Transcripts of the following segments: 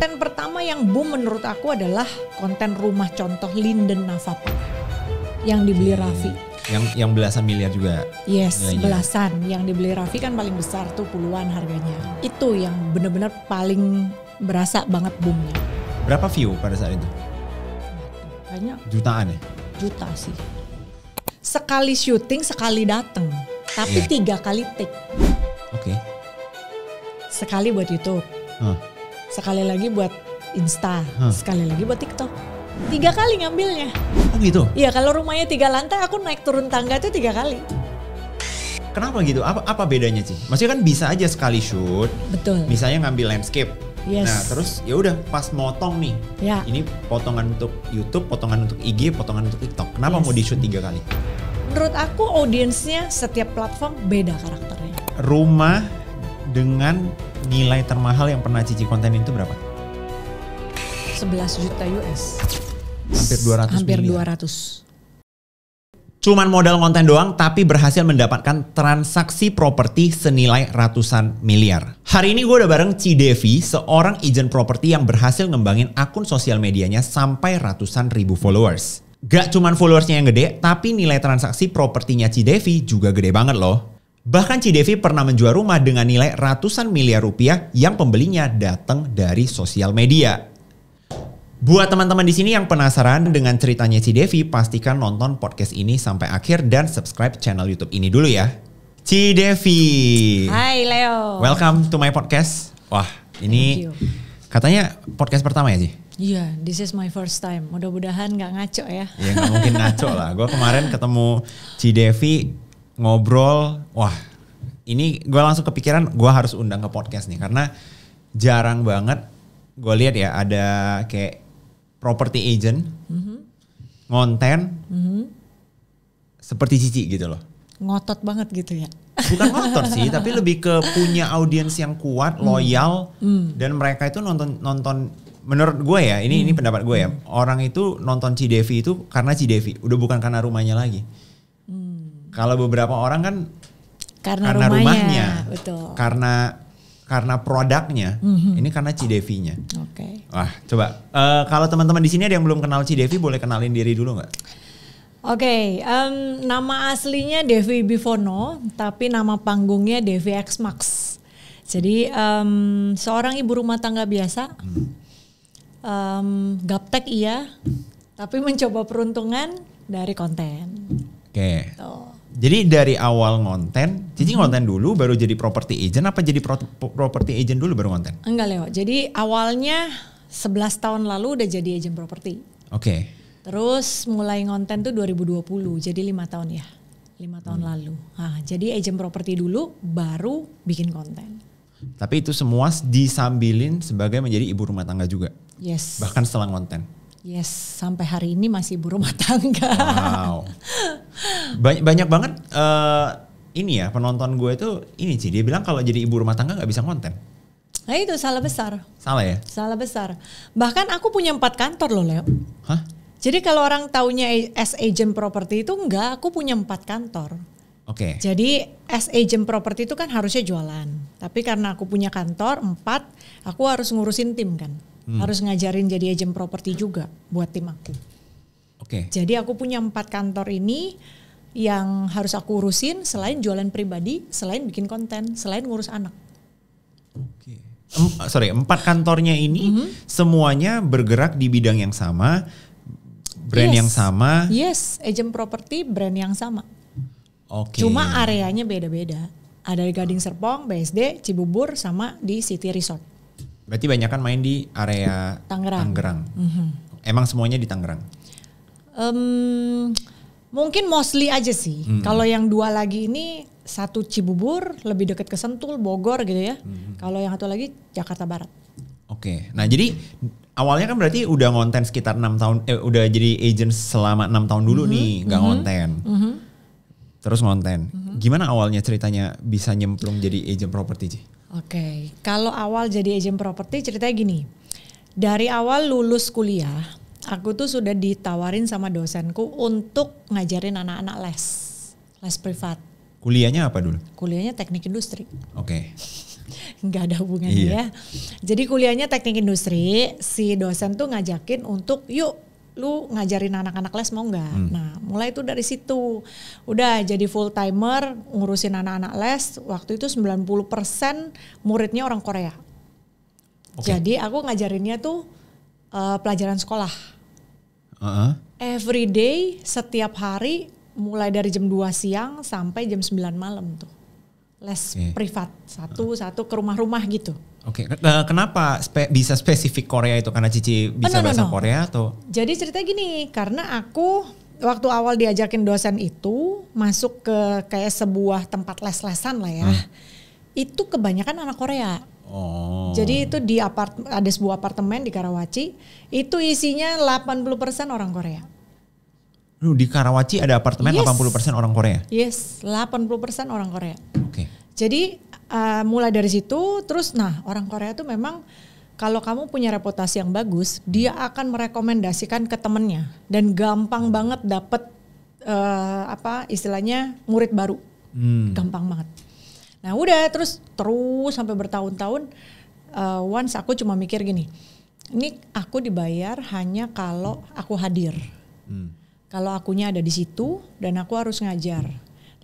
Konten pertama yang boom menurut aku adalah konten rumah contoh Linden Navapa yang dibeli Raffi. Yang belasan miliar juga. Yes, nilainya. belasan. Yang dibeli Raffi kan paling besar tuh puluhan harganya. Itu yang benar-benar paling berasa banget boomnya. Berapa view pada saat itu? Kayaknya Jutaan ya? juta sih. Sekali syuting, sekali dateng. Tapi 3 kali take. Oke. Sekali buat YouTube. Sekali lagi buat Insta. Sekali lagi buat TikTok. 3 kali ngambilnya. Oh gitu? Iya, kalau rumahnya 3 lantai, aku naik turun tangga itu 3 kali. Kenapa gitu? Apa bedanya sih? Maksudnya kan bisa aja sekali shoot. Betul. Misalnya ngambil landscape. Yes. Nah terus ya udah pas motong nih. Ya. Ini potongan untuk YouTube, potongan untuk IG, potongan untuk TikTok. Kenapa mau di shoot 3 kali? Menurut aku audiensnya setiap platform beda karakternya. Rumah dengan nilai termahal yang pernah Cici konten itu berapa? 11 juta US. Hampir 200 Hampir miliar. 200. Cuman modal konten doang tapi berhasil mendapatkan transaksi properti senilai ratusan miliar. Hari ini gue udah bareng Cidevi, seorang agent properti yang berhasil ngembangin akun sosial medianya sampai ratusan ribu followers. Gak cuman followersnya yang gede, tapi nilai transaksi propertinya Cidevi juga gede banget loh. Bahkan Cidevi pernah menjual rumah dengan nilai ratusan miliar rupiah yang pembelinya datang dari sosial media. Buat teman-teman di sini yang penasaran dengan ceritanya Cidevi, pastikan nonton podcast ini sampai akhir dan subscribe channel YouTube ini dulu ya. Cidevi. Hai Leo. Welcome to my podcast. Wah, ini katanya podcast pertama ya, Ci? Iya, this is my first time. Mudah-mudahan gak ngaco ya. Ya gak mungkin ngaco lah. Gue kemarin ketemu Cidevi ngobrol. Wah, ini gue langsung kepikiran gue harus undang ke podcast nih. Karena jarang banget gue lihat ya ada kayak property agent, ngonten, seperti Cici gitu loh. Ngotot banget gitu ya. Bukan ngotot sih, tapi lebih ke punya audiens yang kuat, loyal, dan mereka itu nonton. Menurut gue ya, ini pendapat gue ya, orang itu nonton Cidevi itu karena Cidevi, udah bukan karena rumahnya lagi. Kalau beberapa orang kan karena rumahnya, betul. Karena produknya, ini karena Cidevinya. Oke. Wah, coba kalau teman-teman di sini ada yang belum kenal Cidevi, boleh kenalin diri dulu nggak? Oke, nama aslinya Devi Bivono, tapi nama panggungnya Devi X Max. Jadi seorang ibu rumah tangga biasa, gaptek iya, tapi mencoba peruntungan dari konten. Oke. Tuh. Jadi dari awal ngonten, Cici ngonten dulu baru jadi property agent apa jadi property agent dulu baru ngonten? Enggak Leo, jadi awalnya 11 tahun lalu udah jadi agent properti. Oke. Terus mulai ngonten tuh 2020, jadi 5 tahun ya. 5 tahun lalu. Nah, jadi agent properti dulu baru bikin konten. Tapi itu semua disambilin sebagai menjadi ibu rumah tangga juga? Yes. Bahkan setelah ngonten? Yes, sampai hari ini masih ibu rumah tangga. Wow. Banyak banget ini ya penonton gue itu ini sih dia bilang kalau jadi ibu rumah tangga nggak bisa konten. Nah itu salah besar. Salah ya? Salah besar. Bahkan aku punya 4 kantor loh Leo. Hah? Jadi kalau orang taunya as agent property itu enggak, aku punya 4 kantor. Oke. Jadi as agent property itu kan harusnya jualan. Tapi karena aku punya kantor 4, aku harus ngurusin tim kan. Harus ngajarin jadi agent property juga buat tim aku. Oke. Jadi aku punya 4 kantor ini yang harus aku urusin selain jualan pribadi, selain bikin konten, selain ngurus anak. Oke. 4 kantornya ini semuanya bergerak di bidang yang sama, brand yang sama. Yes, agent property brand yang sama. Oke. Cuma areanya beda-beda. Ada di Gading Serpong, BSD, Cibubur, sama di City Resort. Berarti banyak kan main di area Tangerang. Emang semuanya di Tangerang? Mungkin mostly aja sih. Kalau yang 2 lagi ini, 1 Cibubur, lebih dekat ke Sentul, Bogor gitu ya. Kalau yang 1 lagi Jakarta Barat. Oke. Nah jadi awalnya kan berarti udah ngonten sekitar 6 tahun, udah jadi agent selama 6 tahun dulu nih, nggak ngonten. Terus ngonten. Gimana awalnya ceritanya bisa nyemplung jadi agent property sih? Oke, kalau awal jadi agent property ceritanya gini. Dari awal lulus kuliah, aku tuh sudah ditawarin sama dosenku untuk ngajarin anak-anak les privat. Kuliahnya apa dulu? Kuliahnya teknik industri. Oke. nggak ada hubungannya ya. Jadi kuliahnya teknik industri, si dosen tuh ngajakin untuk yuk lu ngajarin anak-anak les mau nggak? Nah mulai itu dari situ, udah jadi full timer ngurusin anak-anak les. Waktu itu 90% muridnya orang Korea. Jadi aku ngajarinnya tuh pelajaran sekolah. Every day, setiap hari, mulai dari jam 2 siang sampai jam 9 malam tuh. Les privat, satu-satu ke rumah-rumah gitu. Kenapa bisa spesifik Korea itu? Karena Cici bisa bahasa Korea atau? Jadi cerita gini, karena aku waktu awal diajakin dosen itu masuk ke kayak sebuah tempat les-lesan lah ya. Itu kebanyakan anak Korea. Jadi itu di ada sebuah apartemen di Karawaci, itu isinya 80% orang Korea. Di Karawaci ada apartemen 80% orang Korea? Yes, 80% orang Korea. Jadi mulai dari situ terus orang Korea tuh memang kalau kamu punya reputasi yang bagus, dia akan merekomendasikan ke temennya dan gampang banget dapet istilahnya murid baru. Gampang banget. Nah udah terus sampai bertahun-tahun once aku cuma mikir gini, ini aku dibayar hanya kalau aku hadir. Kalau akunya ada di situ dan aku harus ngajar.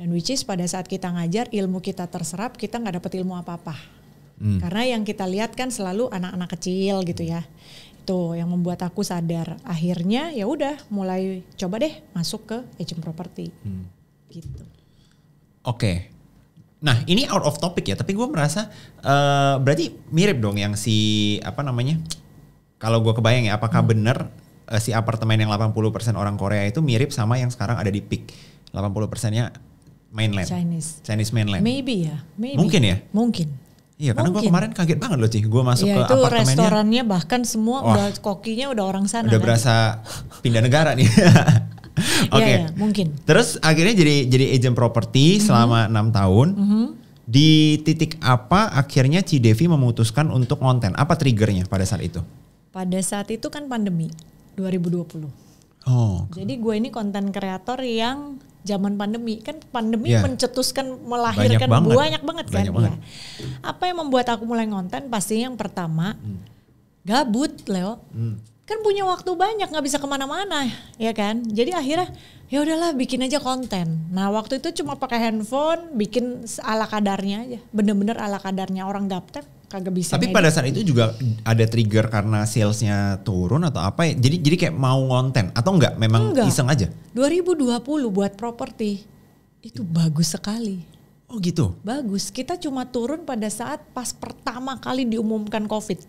Dan which is pada saat kita ngajar ilmu kita terserap, kita nggak dapet ilmu apa-apa. Karena yang kita lihat kan selalu anak-anak kecil gitu ya. Itu yang membuat aku sadar. Akhirnya ya udah mulai coba deh masuk ke agent property. Gitu. Nah ini out of topic ya, tapi gue merasa berarti mirip dong yang kalau gue kebayang ya, apakah benar si apartemen yang 80% orang Korea itu mirip sama yang sekarang ada di Peak, 80%-nya mainland, Chinese mainland. Maybe ya, Mungkin ya? Mungkin. Iya, karena gue kemarin kaget banget loh Ci, gue masuk ke itu apartemennya. restorannya bahkan semua udah kokinya udah orang sana. Udah berasa pindah negara nih. Mungkin. Terus akhirnya jadi agent properti selama 6 tahun. Di titik apa akhirnya Cidevi memutuskan untuk konten? Apa triggernya pada saat itu? Pada saat itu kan pandemi 2020. Jadi gue ini konten kreator yang zaman pandemi, kan pandemi mencetuskan, melahirkan banyak banget kan. Apa yang membuat aku mulai konten? Pastinya yang pertama gabut, Leo. Kan punya waktu banyak, nggak bisa kemana-mana, ya kan? Jadi akhirnya ya udahlah bikin aja konten. Nah waktu itu cuma pakai handphone, bikin ala kadarnya aja, bener-bener ala kadarnya orang gaptek. Kagak bisa. Tapi pada saat itu juga ada trigger karena salesnya turun atau apa ya? Jadi kayak mau konten atau enggak? Memang iseng aja? 2020 buat properti itu bagus sekali. Oh gitu? Bagus. Kita cuma turun pada saat pas pertama kali diumumkan COVID.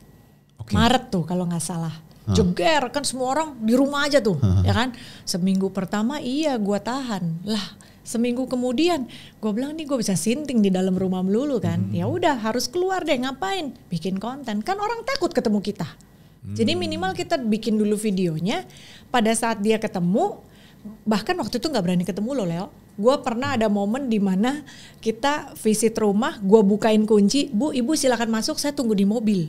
Maret tuh kalau nggak salah. Jeger kan semua orang di rumah aja tuh, ya kan? Seminggu pertama gua tahan lah. Seminggu kemudian gue bilang nih gue bisa sinting di dalam rumah melulu kan. Ya udah harus keluar deh, ngapain? Bikin konten. Kan orang takut ketemu kita. Jadi minimal kita bikin dulu videonya. Pada saat dia ketemu, bahkan waktu itu gak berani ketemu loh Leo. Gue pernah ada momen dimana kita visit rumah, gue bukain kunci, Bu ibu silakan masuk, saya tunggu di mobil.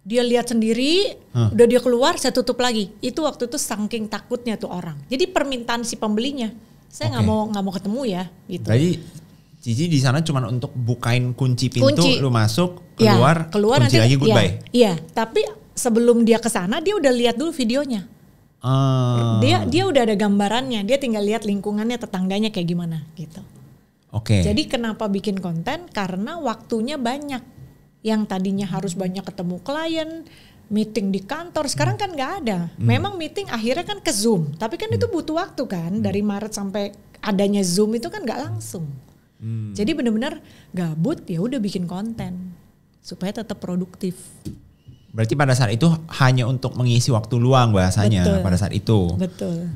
Dia lihat sendiri, udah dia keluar, saya tutup lagi. Itu waktu itu saking takutnya tuh orang. Jadi permintaan si pembelinya. Saya nggak mau ketemu ya gitu. Jadi Cici di sana cuma untuk bukain kunci pintu, lu masuk, keluar kunci nanti, lagi goodbye. Iya, tapi sebelum dia ke sana dia udah lihat dulu videonya. Dia udah ada gambarannya, dia tinggal lihat lingkungannya, tetangganya kayak gimana gitu. Jadi kenapa bikin konten? Karena waktunya banyak. Yang tadinya harus banyak ketemu klien, meeting di kantor, sekarang kan nggak ada. Memang meeting akhirnya kan ke Zoom, tapi kan itu butuh waktu kan. Dari Maret sampai adanya Zoom itu kan nggak langsung. Jadi benar-benar gabut, ya udah bikin konten supaya tetap produktif. Berarti pada saat itu hanya untuk mengisi waktu luang bahasanya. Pada saat itu. Betul.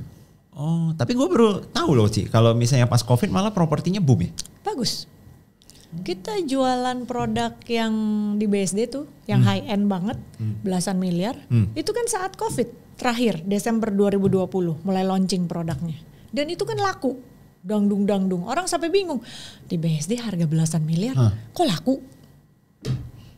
Oh, tapi gue baru tahu loh Ci, kalau misalnya pas COVID malah propertinya boom ya? Bagus. Kita jualan produk yang di BSD tuh, yang high end banget, belasan miliar. Itu kan saat COVID terakhir, Desember 2020, mulai launching produknya. Dan itu kan laku, dangdung. Orang sampai bingung, di BSD harga belasan miliar, kok laku?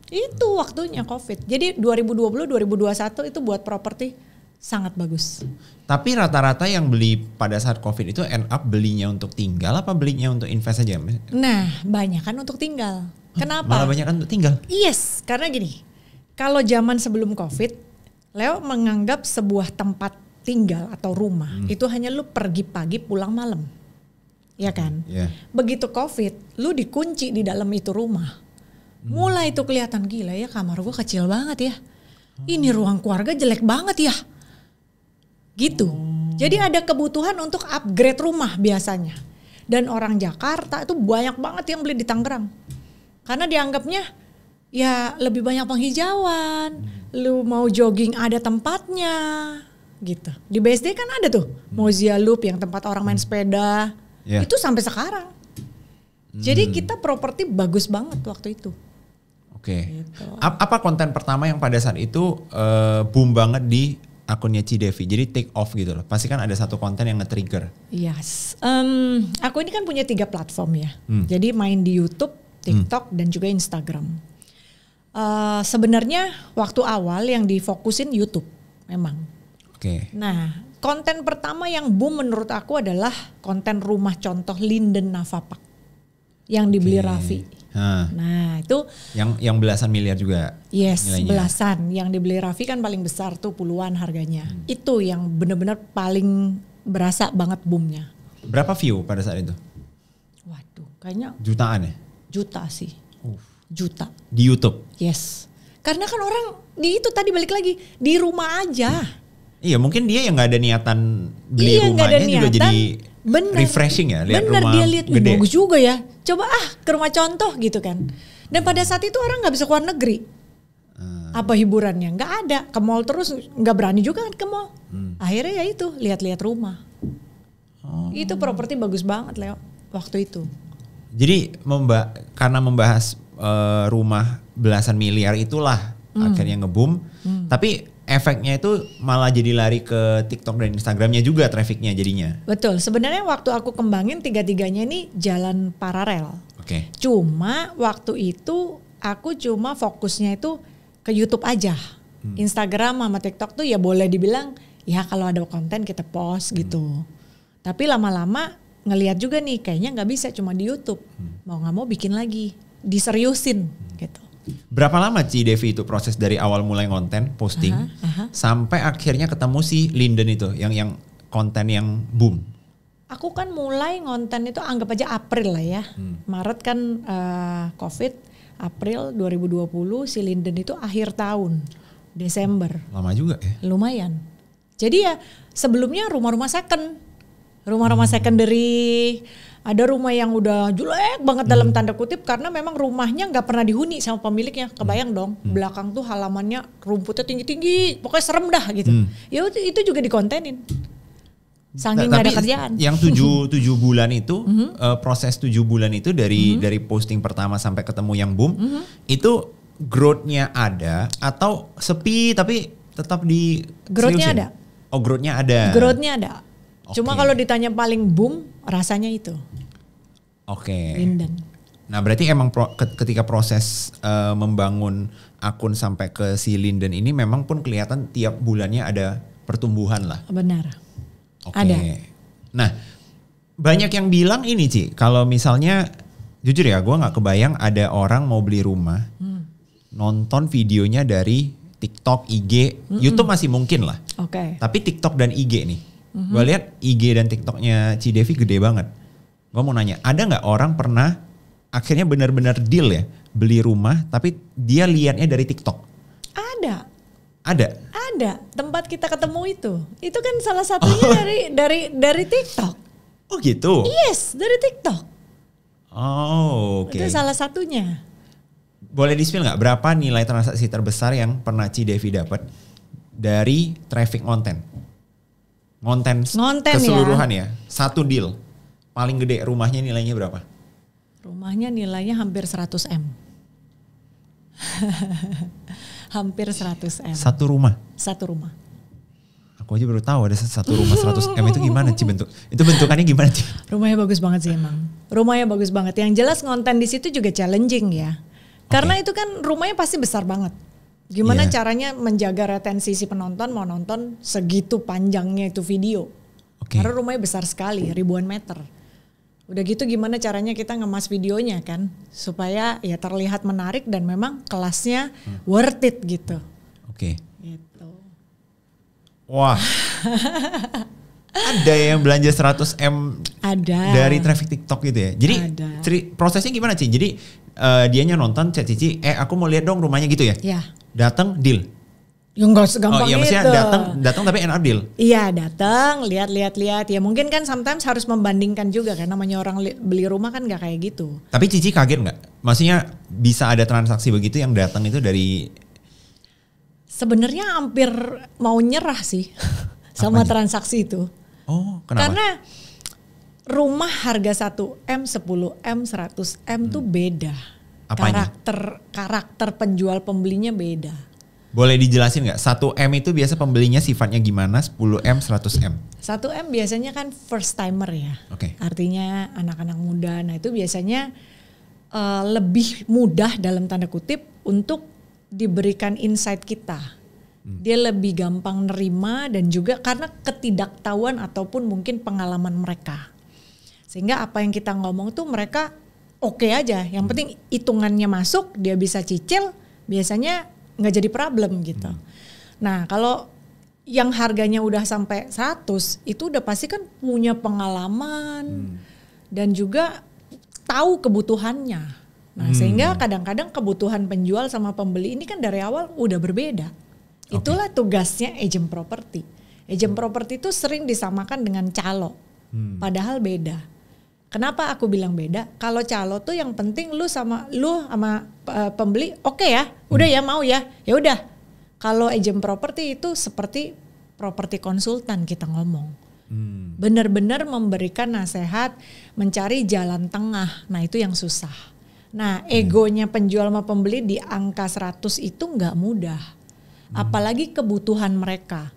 Itu waktunya COVID. Jadi 2020-2021 itu buat properti sangat bagus. Tapi rata-rata yang beli pada saat COVID itu end up belinya untuk tinggal apa belinya untuk invest aja? Nah, banyak kan untuk tinggal. Kenapa? Malah banyak kan untuk tinggal. Yes, karena gini, kalau zaman sebelum COVID, Leo menganggap sebuah tempat tinggal atau rumah itu hanya lu pergi pagi pulang malam, ya kan? Yeah. Begitu COVID, lu dikunci di dalam itu rumah, mulai itu kelihatan gila ya, kamar gua kecil banget ya, ini ruang keluarga jelek banget ya, gitu. Jadi ada kebutuhan untuk upgrade rumah biasanya, dan orang Jakarta itu banyak banget yang beli di Tangerang. Karena dianggapnya ya lebih banyak penghijauan, lu mau jogging ada tempatnya gitu. Di BSD kan ada tuh Mozia Loop yang tempat orang main sepeda, itu sampai sekarang. Jadi kita properti bagus banget waktu itu. Oke. Gitu. Apa konten pertama yang pada saat itu boom banget di akunnya Cidevi? Jadi take off gitu loh. Pasti kan ada satu konten yang nge-trigger. Yes. Aku ini kan punya 3 platform ya. Jadi main di YouTube, TikTok dan juga Instagram. Sebenarnya waktu awal yang difokusin YouTube memang. Oke. Nah, konten pertama yang boom menurut aku adalah konten rumah contoh Linden Navapak yang dibeli Raffi. Nah, itu yang belasan miliar juga. Yes, nilainya. Belasan. Yang dibeli Raffi kan paling besar tuh puluhan harganya. Itu yang benar-benar paling berasa banget boomnya. Berapa view pada saat itu? Waduh, kayaknya Jutaan ya? juta sih. Juta. Di YouTube? Yes. Karena kan orang di itu tadi balik lagi di rumah aja. Iya, mungkin dia yang nggak ada niatan beli Iya, nggak ada rumahnya juga niatan. jadi Bener. refreshing ya, lihat Bener, rumah dia lihat gede. bagus juga ya. Coba ke rumah contoh gitu kan. Dan pada saat itu orang nggak bisa keluar negeri. Apa hiburannya? Nggak ada. Ke mall terus nggak berani juga kan ke mall. Akhirnya ya itu lihat-lihat rumah. Itu properti bagus banget Leo waktu itu. Jadi karena membahas rumah belasan miliar itulah akhirnya nge-boom. Tapi efeknya itu malah jadi lari ke TikTok dan Instagramnya juga trafficnya jadinya. Betul. Sebenarnya waktu aku kembangin 3-3-nya ini jalan paralel. Oke. Cuma waktu itu aku cuma fokusnya itu ke YouTube aja. Instagram sama TikTok tuh ya boleh dibilang ya kalau ada konten kita post gitu. Tapi lama-lama ngelihat juga nih kayaknya nggak bisa cuma di YouTube. Mau nggak mau bikin lagi, diseriusin gitu. Berapa lama Cidevi itu proses dari awal mulai konten posting sampai akhirnya ketemu si Linden itu yang konten yang boom? Aku kan mulai ngonten itu anggap aja April lah ya. Maret kan COVID, April 2020, si Linden itu akhir tahun, Desember. Lama juga ya? Lumayan. Jadi ya sebelumnya rumah-rumah second. Rumah-rumah secondary, ada rumah yang udah jelek banget dalam tanda kutip karena memang rumahnya nggak pernah dihuni sama pemiliknya. Kebayang dong, belakang tuh halamannya rumputnya tinggi-tinggi, pokoknya serem dah gitu. Ya itu juga dikontenin. Saking nggak ada kerjaan. Yang 7 bulan itu, proses 7 bulan itu dari posting pertama sampai ketemu yang boom, itu growth-nya ada atau sepi tapi tetap di Growth-nya ada. Oh, growth-nya ada. Growth-nya ada. Cuma kalau ditanya paling boom, rasanya itu. Oke. Linden. Nah berarti emang ketika proses membangun akun sampai ke si Linden ini memang pun kelihatan tiap bulannya ada pertumbuhan lah. Benar. Oke. Ada. Nah banyak yang bilang ini Ci, kalau misalnya jujur ya gue gak kebayang ada orang mau beli rumah, nonton videonya dari TikTok, IG, YouTube masih mungkin lah. Oke. Tapi TikTok dan IG nih. Gue lihat IG dan TikToknya Cidevi gede banget. Gue mau nanya, ada nggak orang pernah akhirnya benar-benar deal ya beli rumah, tapi dia liatnya dari TikTok? Ada. Ada. Ada. Tempat kita ketemu itu kan salah satunya dari TikTok. Oh gitu. Yes, dari TikTok. Oh oke. Itu salah satunya. Boleh di-spill nggak berapa nilai transaksi terbesar yang pernah Cidevi dapat dari traffic konten? Ngonten keseluruhan ya. Satu deal. Paling gede rumahnya nilainya berapa? Rumahnya nilainya hampir 100 M. Hampir 100 M. Satu rumah? Satu rumah. Aku aja baru tahu ada satu rumah 100 M itu gimana Ci itu bentukannya gimana Ci? Rumahnya bagus banget sih emang. Rumahnya bagus banget. Yang jelas ngonten di situ juga challenging ya. Karena itu kan rumahnya pasti besar banget. Gimana caranya menjaga retensi si penonton mau nonton segitu panjangnya itu video. Karena rumahnya besar sekali, ribuan meter. Udah gitu gimana caranya kita ngemas videonya kan supaya ya terlihat menarik dan memang kelasnya worth it gitu. Oke. Gitu. Wah. Ada yang belanja 100M dari traffic TikTok gitu ya. Jadi prosesnya gimana sih? Jadi dianya nonton chat Cici, aku mau lihat dong rumahnya gitu ya. Iya. Datang deal. Ya enggak segampang itu. Maksudnya datang tapi enak deal. Iya, datang, lihat. Ya mungkin kan sometimes harus membandingkan juga kan, namanya orang beli rumah kan nggak kayak gitu. Tapi Cici kaget nggak? Maksudnya bisa ada transaksi begitu yang datang itu dari? Sebenarnya hampir mau nyerah sih sama transaksi itu. Oh, kenapa? Karena rumah harga 1M, 10M, 100M tuh beda. Apanya? Karakter penjual pembelinya beda. Boleh dijelasin nggak? 1M itu biasa pembelinya sifatnya gimana? 10M, 100M? 1M biasanya kan first timer ya. Oke. Artinya anak-anak muda. Nah itu biasanya lebih mudah dalam tanda kutip untuk diberikan insight kita. Dia lebih gampang nerima dan juga karena ketidaktahuan ataupun mungkin pengalaman mereka. Sehingga apa yang kita ngomong tuh mereka oke aja. Yang penting hitungannya masuk, dia bisa cicil, biasanya nggak jadi problem gitu. Nah kalau yang harganya udah sampai 100 itu udah pasti kan punya pengalaman dan juga tahu kebutuhannya. Nah sehingga kadang-kadang kebutuhan penjual sama pembeli ini kan dari awal udah berbeda. Itulah tugasnya agent property. Agent property itu sering disamakan dengan calo, padahal beda. Kenapa aku bilang beda? Kalau calo tuh yang penting lu sama pembeli oke ya, udah ya mau ya udah. Kalau agent property itu seperti properti konsultan kita ngomong, benar-benar memberikan nasihat, mencari jalan tengah. Nah itu yang susah. Nah egonya penjual sama pembeli di angka 100 itu nggak mudah, apalagi kebutuhan mereka.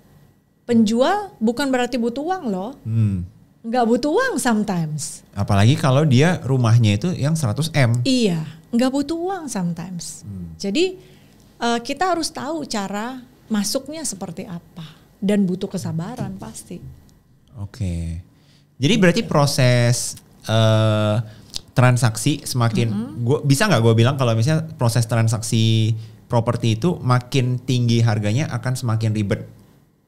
Penjual bukan berarti butuh uang loh. Nggak butuh uang sometimes. Apalagi kalau dia rumahnya itu yang 100M. Iya, nggak butuh uang sometimes. Jadi kita harus tahu cara masuknya seperti apa. Dan butuh kesabaran pasti. Oke. Jadi berarti proses transaksi semakin, bisa nggak gue bilang kalau misalnya proses transaksi properti itu makin tinggi harganya akan semakin ribet?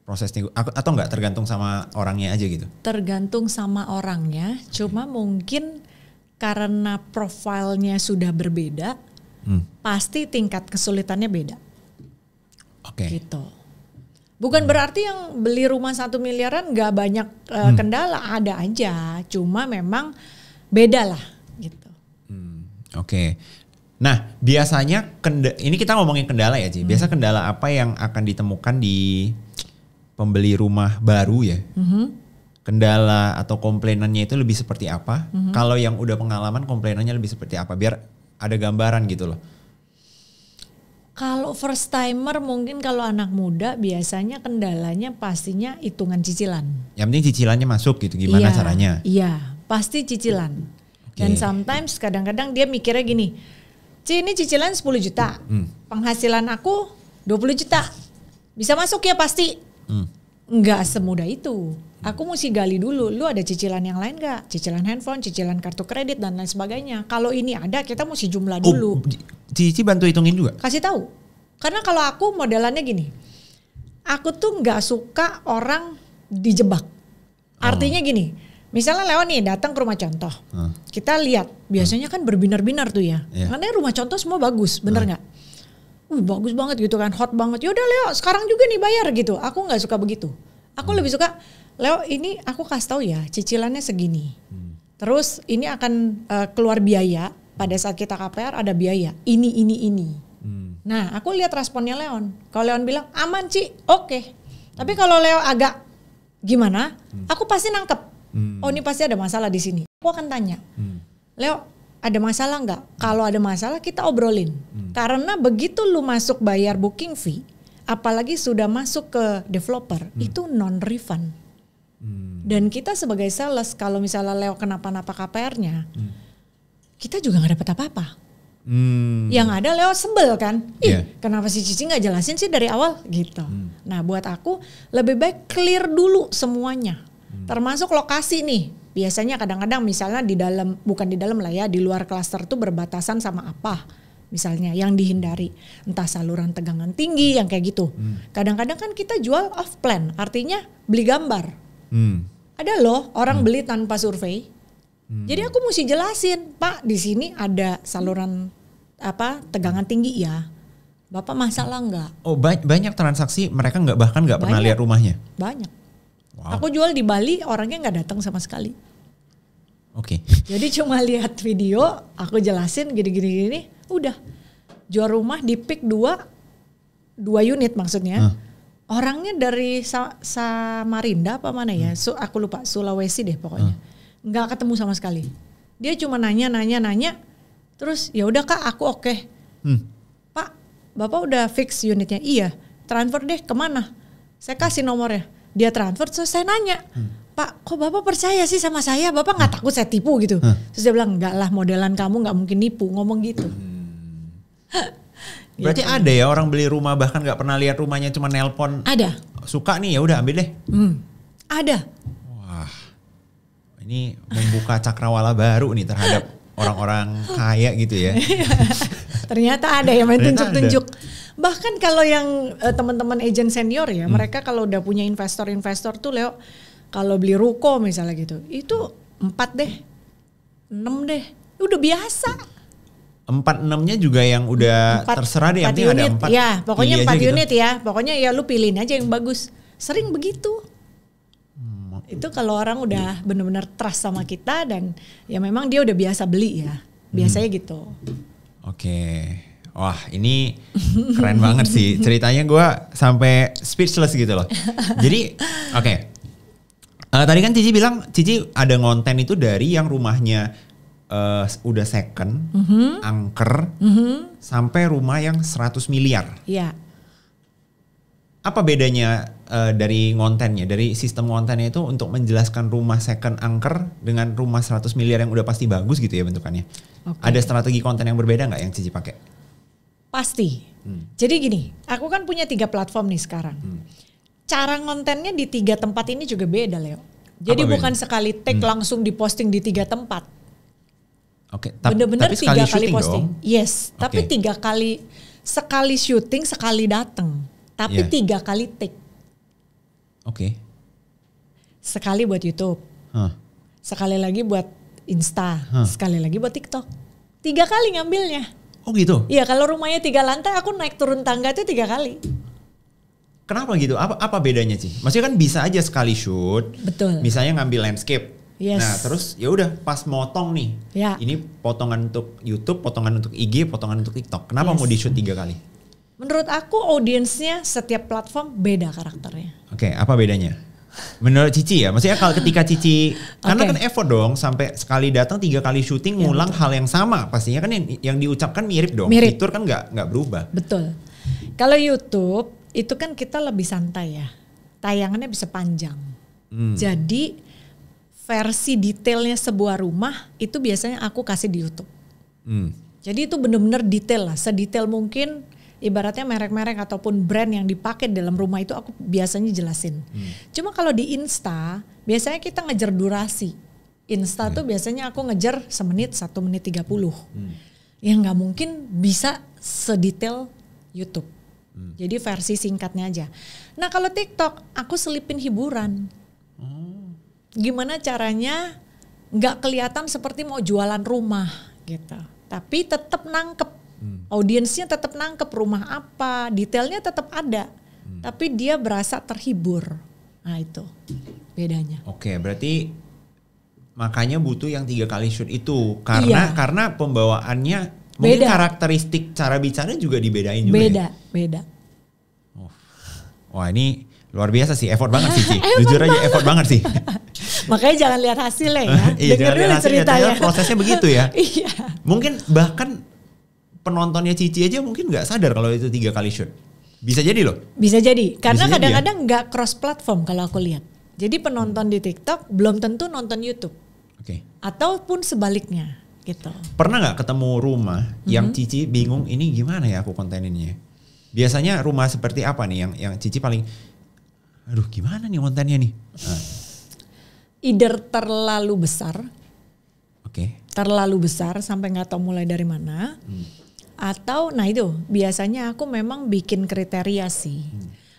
Prosesnya atau enggak tergantung sama orangnya aja gitu? Tergantung sama orangnya, cuma mungkin karena profilnya sudah berbeda, pasti tingkat kesulitannya beda. Oke. Gitu. Bukan berarti yang beli rumah 1 miliaran nggak banyak kendala, ada aja, cuma memang beda lah gitu. Oke. Nah biasanya ini kita ngomongin kendala ya Ci. Biasa kendala apa yang akan ditemukan di pembeli rumah baru ya? Kendala atau komplainannya itu lebih seperti apa? Kalau yang udah pengalaman komplainannya lebih seperti apa? Biar ada gambaran gitu loh. Kalau first timer mungkin kalau anak muda biasanya kendalanya pastinya hitungan cicilan. Yang penting cicilannya masuk gitu, gimana caranya? Iya, pasti cicilan. Dan sometimes kadang-kadang dia mikirnya gini, Ci ini cicilan 10 juta, penghasilan aku 20 juta, bisa masuk ya pasti? Enggak semudah itu. Aku mesti gali dulu, lu ada cicilan yang lain gak? Cicilan handphone, cicilan kartu kredit dan lain sebagainya. Kalau ini ada kita mesti jumlah dulu. Cici bantu hitungin juga? Kasih tahu. Karena kalau aku modelannya gini, aku tuh gak suka orang dijebak. Artinya gini, misalnya Leo nih datang ke rumah contoh, kita lihat biasanya kan berbinar-binar tuh ya. Karena rumah contoh semua bagus, bener gak? Bagus banget gitu kan, hot banget. Yaudah Leo sekarang juga nih bayar gitu. Aku gak suka begitu. Aku lebih suka, Leo ini aku kasih tahu ya cicilannya segini. Terus ini akan keluar biaya, pada saat kita KPR ada biaya. Ini. Nah aku lihat responnya Leon. Kalau Leon bilang aman Ci, oke. Tapi kalau Leo agak gimana, aku pasti nangkep. Oh ini pasti ada masalah di sini. Aku akan tanya, Leo ada masalah nggak? Kalau ada masalah kita obrolin. Karena begitu lu masuk bayar booking fee, apalagi sudah masuk ke developer, itu non-refund. Dan kita sebagai sales, kalau misalnya Leo kenapa-napa KPR-nya, kita juga nggak dapat apa-apa. Yang ada Leo sebel kan, kenapa si Cici nggak jelasin sih dari awal gitu. Nah buat aku lebih baik clear dulu semuanya. Termasuk lokasi nih, biasanya kadang-kadang misalnya bukan di dalam lah ya, di luar klaster tuh berbatasan sama apa misalnya yang dihindari, entah saluran tegangan tinggi yang kayak gitu. Kadang-kadang kan kita jual off plan, artinya beli gambar. Ada loh orang beli tanpa survei. Jadi aku mesti jelasin, Pak di sini ada saluran tegangan tinggi ya. Bapak masalah nggak? Oh banyak transaksi mereka bahkan nggak pernah lihat rumahnya? Banyak. Wow. Aku jual di Bali orangnya nggak datang sama sekali. Oke. Jadi cuma lihat video, aku jelasin gini, udah. Jual rumah di PIK 2 unit maksudnya. Orangnya dari Samarinda apa mana ya? Aku lupa, Sulawesi deh pokoknya. Nggak ketemu sama sekali. Dia cuma nanya. Terus ya udah Kak, aku oke. Pak, Bapak udah fix unitnya? Iya. Transfer deh kemana? Saya kasih nomornya. Dia transfer, terus saya nanya. Pak, kok Bapak percaya sih sama saya? Bapak nggak takut saya tipu gitu? Terus dia bilang, enggak lah, modelan kamu nggak mungkin nipu, ngomong gitu. Berarti gitu. ada ya orang beli rumah bahkan nggak pernah lihat rumahnya, cuma nelpon. Ada. Suka nih ya udah ambil deh. Ada. Wah, ini membuka cakrawala baru nih terhadap orang-orang kaya gitu ya. Ternyata ada yang main tunjuk-tunjuk. Bahkan kalau yang teman-teman agent senior ya, mereka kalau udah punya investor-investor tuh Leo, kalau beli ruko misalnya gitu, itu 4 deh, 6 deh, udah biasa. 4-6-nya juga yang udah terserah deh, yang penting ada 4. Ya, pokoknya 4 unit gitu. ya, pokoknya ya lu pilihin aja yang bagus. Sering begitu. Itu kalau orang udah benar-benar trust sama kita dan ya memang dia udah biasa beli ya, biasanya gitu. Oke. Wah ini keren banget sih ceritanya, gue sampai speechless gitu loh. Jadi oke. Tadi kan Cici bilang Cici ada ngonten itu dari yang rumahnya udah second, angker, sampai rumah yang 100 miliar. Iya. Apa bedanya dari ngontennya, dari sistem ngontennya itu untuk menjelaskan rumah second angker dengan rumah 100 miliar yang udah pasti bagus gitu ya bentukannya? Okay. Ada strategi konten yang berbeda nggak yang Cici pakai? Pasti. Jadi gini, aku kan punya 3 platform nih sekarang. Cara ngontennya di 3 tempat ini juga beda Leo. Jadi bukan sekali take langsung diposting di 3 tempat. Oke, bener-bener 3 kali posting. Dong. Yes, tapi 3 kali, sekali syuting, sekali datang. Tapi 3 kali take. Oke. Sekali buat YouTube. Sekali lagi buat Insta. Sekali lagi buat TikTok. 3 kali ngambilnya. Oh gitu? Iya, kalau rumahnya 3 lantai aku naik turun tangga itu 3 kali. Kenapa gitu? Apa bedanya sih? Maksudnya kan bisa aja sekali shoot. Betul. Misalnya ngambil landscape. Yes. Nah terus ya udah pas motong nih. Ya. Ini potongan untuk YouTube, potongan untuk IG, potongan untuk TikTok. Kenapa mau di shoot 3 kali? Menurut aku audiensnya setiap platform beda karakternya. Oke, apa bedanya? Menurut Cici ya, maksudnya kalau ketika Cici, karena kan effort dong sampai sekali datang 3 kali syuting ngulang hal yang sama, pastinya kan yang diucapkan mirip dong. Mirip. Fitur kan nggak berubah. Betul. Kalau YouTube itu kan kita lebih santai ya, tayangannya bisa panjang. Jadi versi detailnya sebuah rumah itu biasanya aku kasih di YouTube. Jadi itu benar-benar detail lah, sedetail mungkin. Ibaratnya merek-merek ataupun brand yang dipakai dalam rumah itu aku biasanya jelasin. Cuma kalau di Insta, biasanya kita ngejar durasi. Insta tuh biasanya aku ngejar semenit, 1 menit 30. Ya nggak mungkin bisa sedetail YouTube. Jadi versi singkatnya aja. Nah kalau TikTok, aku selipin hiburan. Gimana caranya nggak kelihatan seperti mau jualan rumah gitu. Tapi tetap nangkep. Audiensnya tetap nangkep rumah apa, detailnya tetap ada, tapi dia berasa terhibur. Nah itu bedanya. Oke, berarti makanya butuh yang 3 kali shoot itu karena pembawaannya mungkin karakteristik cara bicara juga dibedain juga. Beda. Wah ini luar biasa sih, effort banget sih Ci. Jujur aja effort banget sih. Makanya jangan lihat hasilnya ya. Iya, jangan lihat hasilnya, ceritanya. Prosesnya begitu ya. Iya. Mungkin bahkan penontonnya Cici aja mungkin nggak sadar kalau itu 3 kali shoot. Bisa jadi loh. Bisa jadi. Karena kadang-kadang nggak cross platform kalau aku lihat. Jadi penonton di TikTok belum tentu nonton YouTube. Oke. Ataupun sebaliknya gitu. Pernah nggak ketemu rumah yang Cici bingung ini gimana ya aku konteninnya? Biasanya rumah seperti apa nih yang Cici paling, aduh gimana nih kontennya nih? either terlalu besar, terlalu besar sampai nggak tahu mulai dari mana, atau nah itu biasanya aku memang bikin kriteria sih.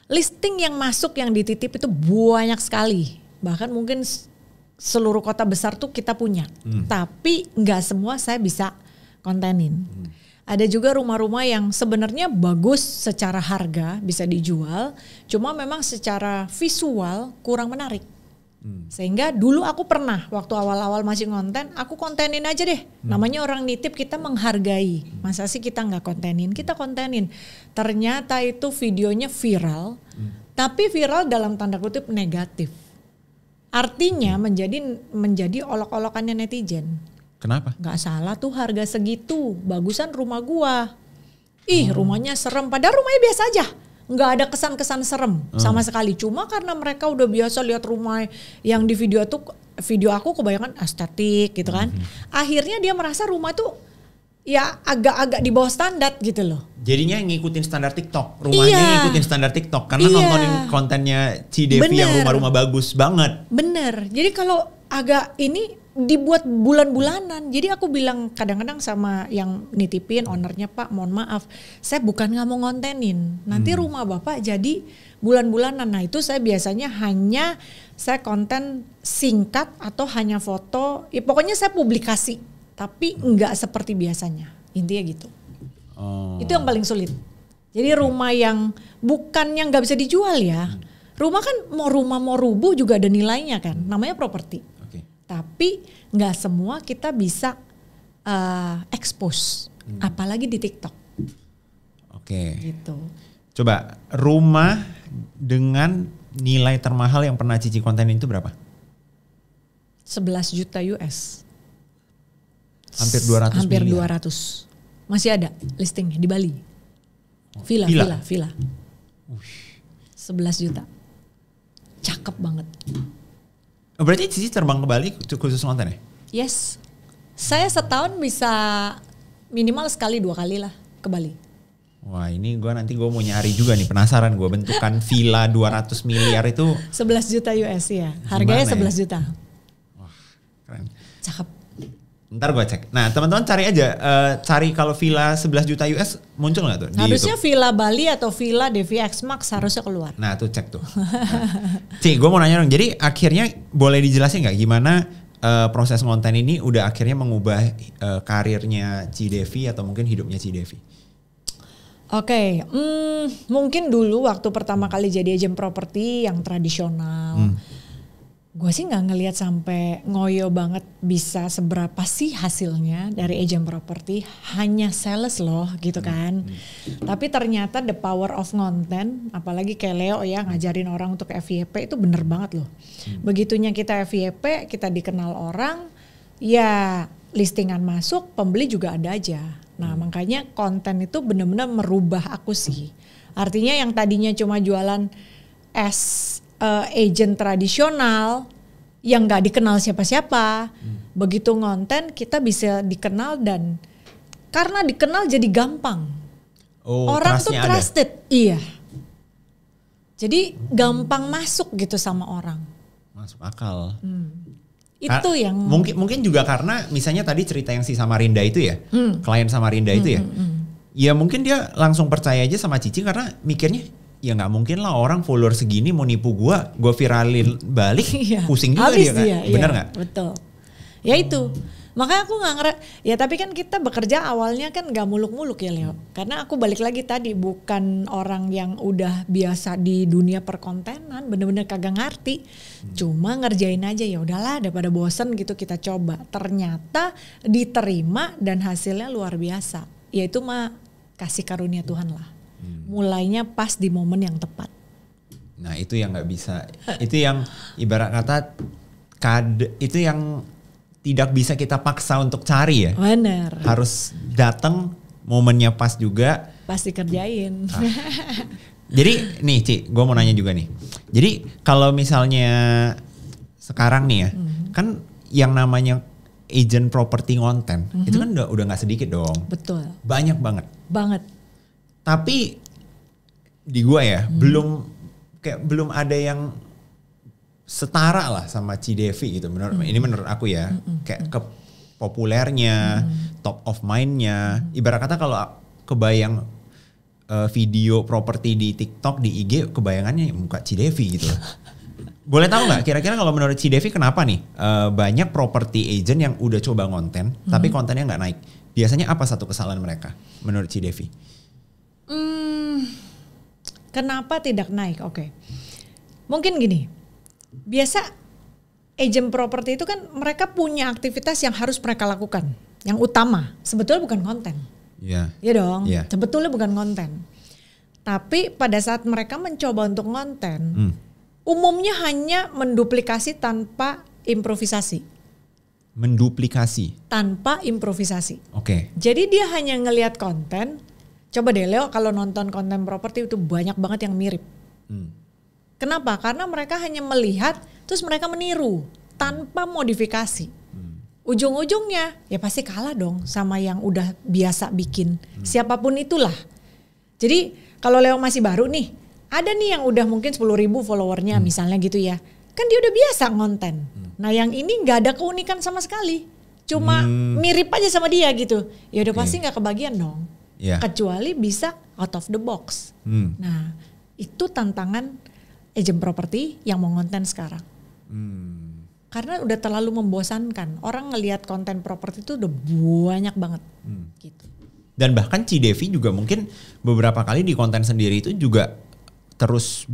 Listing yang masuk yang dititip itu banyak sekali, bahkan mungkin seluruh kota besar tuh kita punya, tapi nggak semua saya bisa kontenin. Ada juga rumah-rumah yang sebenarnya bagus secara harga bisa dijual, cuma memang secara visual kurang menarik. Sehingga dulu aku pernah waktu awal-awal masih konten, aku kontenin aja deh. Namanya orang nitip, kita menghargai. Masa sih kita nggak kontenin? Kita kontenin. Ternyata itu videonya viral, tapi viral dalam tanda kutip negatif. Artinya menjadi olok-olokannya netizen. Kenapa? Nggak salah tuh harga segitu, bagusan rumah gua. Ih rumahnya serem, padahal rumahnya biasa aja. Nggak ada kesan-kesan serem sama sekali. Cuma karena mereka udah biasa lihat rumah yang di video aku kebanyakan estetik gitu kan. Akhirnya dia merasa rumah tuh ya agak-agak di bawah standar gitu loh. Jadinya ngikutin standar TikTok. Rumahnya ngikutin standar TikTok. Karena nontonin kontennya Cidevi yang rumah-rumah bagus banget. Bener. Jadi kalau agak ini dibuat bulan-bulanan. Jadi aku bilang kadang-kadang sama yang nitipin ownernya, Pak mohon maaf, saya bukan nggak mau ngontenin. Nanti rumah Bapak jadi bulan-bulanan. Nah itu saya biasanya hanya saya konten singkat atau hanya foto. Ya pokoknya saya publikasi. Tapi nggak seperti biasanya. Intinya gitu. Itu yang paling sulit. Jadi rumah yang bukan yang nggak bisa dijual ya. Rumah kan mau rubuh juga ada nilainya kan. Namanya properti. Tapi nggak semua kita bisa expose, apalagi di TikTok. Gitu. Coba rumah dengan nilai termahal yang pernah Cici konten itu berapa? 11 juta US. Hampir 200 Hampir miliar. 200. Masih ada listingnya di Bali. Villa. 11 juta. Cakep banget. Berarti Cici terbang ke Bali khusus konten ya? Yes. Saya setahun bisa minimal sekali 2 kali lah ke Bali. Wah ini nanti gue mau nyari juga nih, penasaran gue bentukan villa 200 miliar itu. 11 juta US ya. Harganya 11 juta. Wah keren. Cakep. Ntar gue cek. Nah teman-teman cari aja, cari kalau villa 11 juta US muncul gak tuh di harusnya YouTube? Villa Bali atau Villa Devi X Max harusnya keluar. Nah tuh cek tuh. Cik gue mau nanya dong, jadi akhirnya boleh dijelasin gak gimana proses konten ini udah akhirnya mengubah karirnya Cidevi atau mungkin hidupnya Cidevi? Oke, mungkin dulu waktu pertama kali jadi agent properti yang tradisional. Gue sih nggak ngelihat sampai ngoyo banget bisa seberapa sih hasilnya dari agent property, hanya sales loh gitu kan. Tapi ternyata the power of content, apalagi kayak Leo ya ngajarin orang untuk FYP itu bener banget loh. Begitunya kita FYP, kita dikenal orang, ya listingan masuk, pembeli juga ada aja. Nah makanya konten itu bener-bener merubah aku sih. Artinya yang tadinya cuma jualan agent tradisional yang nggak dikenal siapa-siapa, begitu ngonten kita bisa dikenal dan karena dikenal jadi gampang. Orang tuh trusted, iya. Jadi gampang masuk gitu sama orang. Masuk akal. Itu yang mungkin juga karena misalnya tadi cerita yang si Samarinda itu ya, klien Samarinda itu ya, ya mungkin dia langsung percaya aja sama Cici karena mikirnya ya nggak mungkin lah orang follower segini mau nipu gua viralin balik, pusing juga dia kan, bener nggak? Betul. Ya itu, makanya aku nggak ya tapi kan kita bekerja awalnya kan nggak muluk-muluk ya Leo, karena aku balik lagi tadi bukan orang yang udah biasa di dunia perkontenan, bener-bener kagak ngerti, cuma ngerjain aja ya udahlah daripada bosen gitu kita coba, ternyata diterima dan hasilnya luar biasa, yaitu mah kasih karunia Tuhan lah. Mulainya pas di momen yang tepat. Nah itu yang nggak bisa, itu yang ibarat kata itu yang tidak bisa kita paksa untuk cari ya. Bener. Harus datang momennya pas juga. Pasti kerjain. Jadi nih Ci, gue mau nanya juga nih. Jadi kalau misalnya sekarang nih ya, kan yang namanya agent property konten itu kan udah nggak sedikit dong. Betul. Banyak banget. Banget. Tapi di gua ya belum ada yang setara lah sama Cidevi gitu. Ini menurut aku ya, kayak populernya, top of mind-nya. Ibarat kata kalau kebayang video properti di TikTok, di IG, kebayangannya muka Cidevi gitu. Boleh tahu nggak kira-kira kalau menurut Cidevi kenapa nih banyak property agent yang udah coba konten tapi kontennya nggak naik? Biasanya apa satu kesalahan mereka menurut Cidevi? Kenapa tidak naik? Oke. Mungkin gini. Biasa agent properti itu kan mereka punya aktivitas yang harus mereka lakukan. Yang utama sebetulnya bukan konten. Iya. Iya dong. Yeah. Sebetulnya bukan konten. Tapi pada saat mereka mencoba untuk konten, umumnya hanya menduplikasi tanpa improvisasi. Menduplikasi? Tanpa improvisasi. Oke. Jadi dia hanya ngelihat konten. Coba deh Leo kalau nonton konten properti itu banyak banget yang mirip. Kenapa? Karena mereka hanya melihat terus mereka meniru tanpa modifikasi. Ujung-ujungnya ya pasti kalah dong sama yang udah biasa bikin. Siapapun itulah. Jadi kalau Leo masih baru nih, ada nih yang udah mungkin 10.000 followernya misalnya gitu ya. Kan dia udah biasa ngonten. Nah yang ini gak ada keunikan sama sekali. Cuma mirip aja sama dia gitu. Ya udah pasti gak kebagian dong. Yeah. Kecuali bisa out of the box. Nah itu tantangan agent properti yang mau konten sekarang. Karena udah terlalu membosankan. Orang ngelihat konten properti itu udah banyak banget. Gitu. Dan bahkan Cidevi juga mungkin beberapa kali di konten sendiri itu juga terus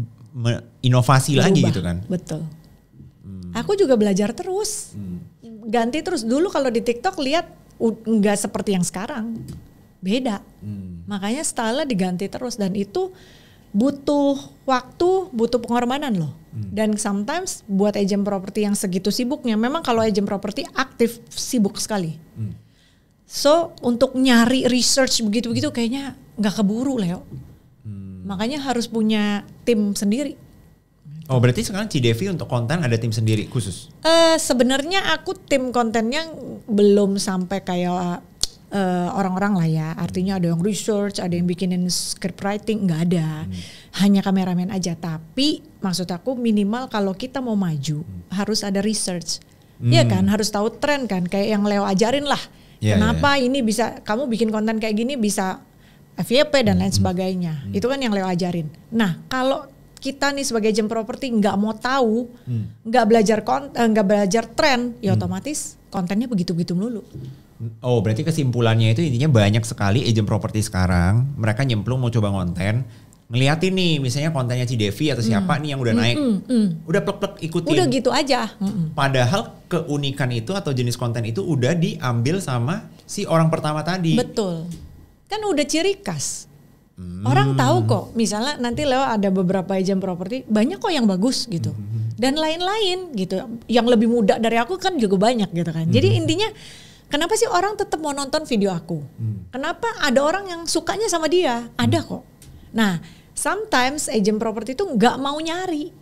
inovasi lagi gitu kan. Betul. Aku juga belajar terus. Ganti terus. Dulu kalau di TikTok lihat nggak seperti yang sekarang. Beda. Makanya style diganti terus dan itu butuh waktu, butuh pengorbanan loh. Dan sometimes buat agent properti yang segitu sibuknya, memang kalau agent properti aktif sibuk sekali. So untuk nyari research begitu-begitu kayaknya nggak keburu Leo. Makanya harus punya tim sendiri. Oh berarti sekarang Cidevi untuk konten ada tim sendiri khusus? Sebenarnya aku tim kontennya belum sampai kayak orang-orang lah ya. Artinya ada yang research, ada yang bikinin script writing, nggak ada. Hanya kameramen aja. Tapi maksud aku minimal kalau kita mau maju harus ada research. Iya kan, harus tahu tren kan. Kayak yang Leo ajarin lah. Kenapa ini bisa, kamu bikin konten kayak gini bisa FYP dan lain sebagainya. Itu kan yang Leo ajarin. Nah kalau kita nih sebagai agent property nggak mau tahu, nggak belajar tren, ya otomatis kontennya begitu-begitu melulu. Oh berarti kesimpulannya itu intinya banyak sekali agent properti sekarang mereka nyemplung mau coba konten, ngeliatin nih misalnya kontennya Cidevi atau siapa nih yang udah naik, udah plek-plek ikutin. Udah gitu aja. Padahal keunikan itu atau jenis konten itu udah diambil sama si orang pertama tadi. Betul, kan udah ciri khas. Orang tahu kok, misalnya nanti Leo ada beberapa agent properti banyak kok yang bagus gitu, dan lain-lain gitu. Yang lebih muda dari aku kan juga banyak gitu kan. Jadi intinya kenapa sih orang tetap mau nonton video aku? Kenapa ada orang yang sukanya sama dia? Ada kok. Nah, sometimes agent property itu nggak mau nyari.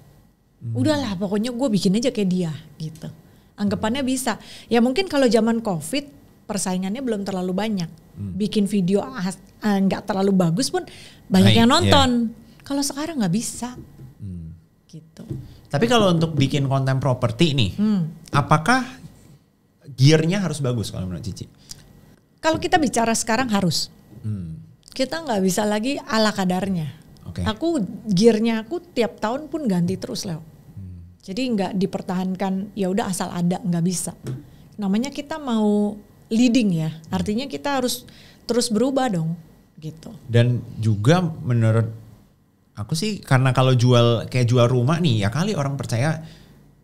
Udahlah, pokoknya gue bikin aja kayak dia gitu. Anggapannya bisa. Ya mungkin kalau zaman COVID persaingannya belum terlalu banyak. Bikin video nggak terlalu bagus pun banyak yang nonton. Kalau sekarang nggak bisa. Gitu. Tapi kalau untuk bikin konten properti nih, apakah gearnya harus bagus kalau menurut Cici? Kalau kita bicara sekarang harus. Kita nggak bisa lagi ala kadarnya. Aku gearnya aku tiap tahun pun ganti terus Leo. Jadi nggak dipertahankan ya udah asal ada, nggak bisa. Namanya kita mau leading ya, artinya kita harus terus berubah dong, gitu. Dan juga menurut aku sih karena kalau jual rumah nih ya kali orang percaya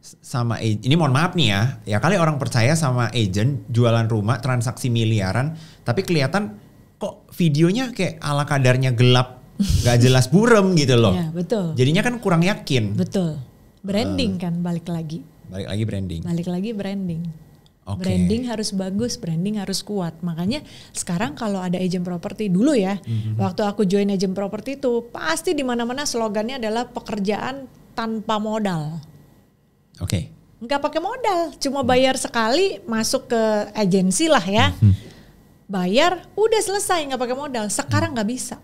sama ini mohon maaf nih ya kali orang percaya sama agent jualan rumah transaksi miliaran tapi kelihatan kok videonya kayak ala kadarnya gelap nggak jelas burem gitu loh. Ya, betul. Jadinya kan kurang yakin. Betul. Branding kan balik lagi branding. Branding harus bagus, branding harus kuat. Makanya sekarang kalau ada agent property dulu ya, waktu aku join agent property itu pasti di mana-mana slogannya adalah pekerjaan tanpa modal. Nggak pakai modal, cuma bayar sekali masuk ke agensi lah ya. Bayar, udah selesai nggak pakai modal. Sekarang nggak bisa.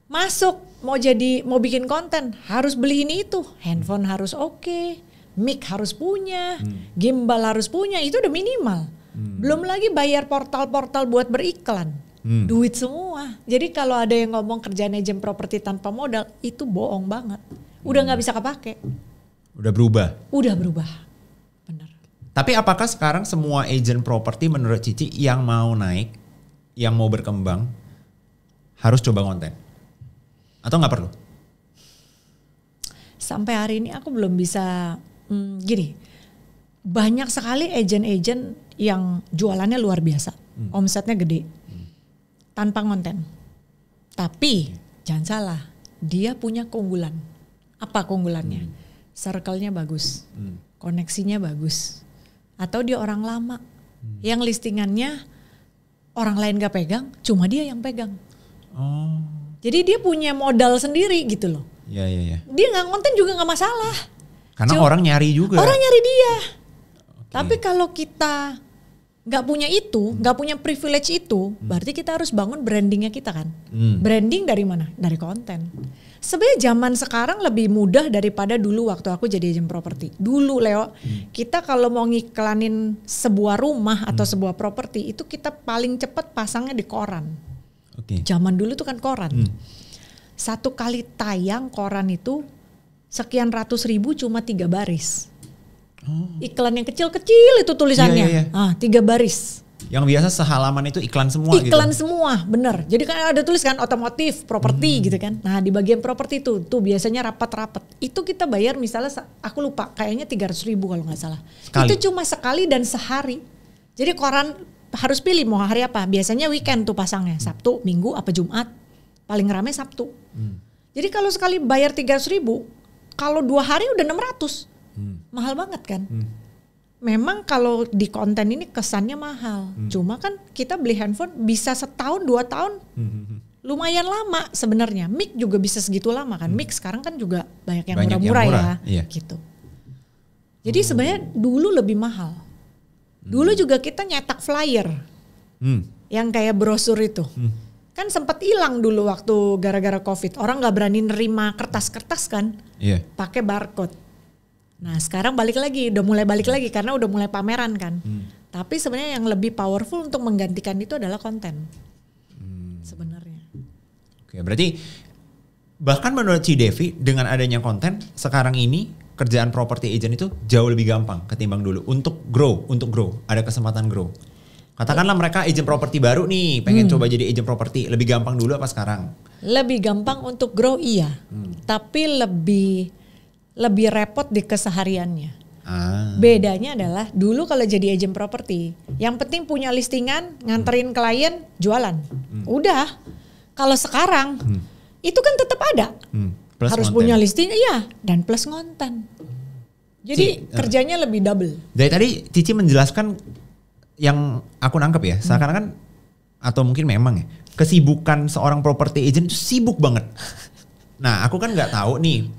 Masuk mau bikin konten harus beli ini itu, handphone harus oke, mic harus punya, gimbal harus punya, itu udah minimal. Belum lagi bayar portal-portal buat beriklan. Duit semua. Jadi kalau ada yang ngomong kerjaan agent properti tanpa modal, itu bohong banget. Udah nggak bisa kepake. Udah berubah? Udah berubah, bener. Tapi apakah sekarang semua agent properti menurut Cici yang mau naik, yang mau berkembang, harus coba konten? Atau nggak perlu? Sampai hari ini aku belum bisa, gini, banyak sekali agent-agent yang jualannya luar biasa, omsetnya gede, tanpa konten. Tapi jangan salah, dia punya keunggulan. Apa keunggulannya? Circle-nya bagus, koneksinya bagus, atau dia orang lama, yang listingannya orang lain gak pegang, cuma dia yang pegang. Oh. Jadi dia punya modal sendiri gitu loh. Iya. Dia nggak konten juga nggak masalah. Karena orang nyari juga. Orang nyari dia. Okay. Tapi kalau kita nggak punya itu, nggak punya privilege itu, berarti kita harus bangun brandingnya kita kan. Branding dari mana? Dari konten. Sebenarnya zaman sekarang lebih mudah daripada dulu waktu aku jadi agent properti. Dulu Leo, kita kalau mau ngiklanin sebuah rumah atau sebuah properti itu kita paling cepat pasangnya di koran. Okay. Zaman dulu tuh kan koran. Satu kali tayang koran itu sekian ratus ribu cuma 3 baris. Iklan yang kecil-kecil itu tulisannya. Iya. 3 baris. Yang biasa sehalaman itu iklan semua gitu. Iklan semua, bener. Jadi kan ada tulis kan otomotif, properti gitu kan. Nah di bagian properti tuh biasanya rapat-rapat. Itu kita bayar misalnya, aku lupa kayaknya 300 ribu kalau gak salah. Sekali. Itu cuma sekali dan sehari. Jadi koran harus pilih mau hari apa. Biasanya weekend tuh pasangnya, Sabtu, Minggu, apa Jumat. Paling rame Sabtu. Jadi kalau sekali bayar 300 ribu, kalau 2 hari udah 600. Mahal banget kan? Memang kalau di konten ini kesannya mahal. Cuma kan kita beli handphone bisa setahun 2 tahun. Lumayan lama sebenarnya. Mic juga bisa segitu lama kan. Mic sekarang kan juga banyak yang murah-murah ya. Iya. Gitu. Jadi sebenarnya dulu lebih mahal. Dulu juga kita nyetak flyer. Yang kayak brosur itu. Kan sempat hilang dulu waktu gara-gara COVID. Orang gak berani nerima kertas-kertas kan. Pakai barcode. Nah sekarang balik lagi, udah mulai balik lagi karena udah mulai pameran kan. Tapi sebenarnya yang lebih powerful untuk menggantikan itu adalah konten. Sebenarnya. Oke, berarti bahkan menurut Cidevi dengan adanya konten sekarang ini kerjaan property agent itu jauh lebih gampang ketimbang dulu untuk grow, ada kesempatan grow. Katakanlah mereka agent properti baru nih, pengen coba jadi agent properti, lebih gampang dulu apa sekarang? Lebih gampang untuk grow iya, tapi lebih repot di kesehariannya. Bedanya adalah dulu kalau jadi agent properti, yang penting punya listingan, nganterin klien, jualan. Udah. Kalau sekarang itu kan tetap ada. Harus konten. Punya listing, iya, dan plus konten. Jadi kerjanya lebih double. Dari tadi Cici menjelaskan yang aku nangkep ya, seakan-akan atau mungkin memang ya, kesibukan seorang property agent itu sibuk banget. Nah, aku kan nggak tahu nih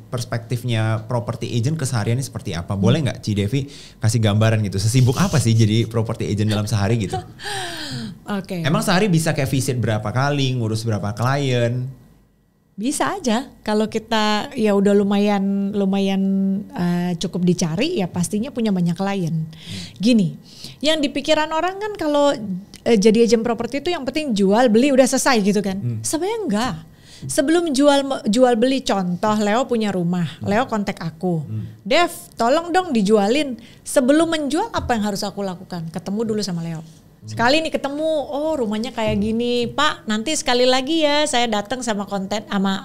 perspektifnya property agent kesehariannya seperti apa. Boleh nggak Cidevi kasih gambaran gitu? Sesibuk apa sih jadi property agent dalam sehari gitu? Oke. Emang sehari bisa kayak visit berapa kali, ngurus berapa klien? Bisa aja. Kalau kita ya udah lumayan cukup dicari, ya pastinya punya banyak klien. Gini, yang di pikiran orang kan kalau jadi agent properti itu yang penting jual beli udah selesai gitu kan? Sebenarnya enggak. Sebelum jual beli, contoh Leo punya rumah, Leo kontak aku, Dev tolong dong dijualin. Sebelum menjual apa yang harus aku lakukan? Ketemu dulu sama Leo. Sekali nih ketemu, oh rumahnya kayak gini, Pak nanti sekali lagi ya saya datang sama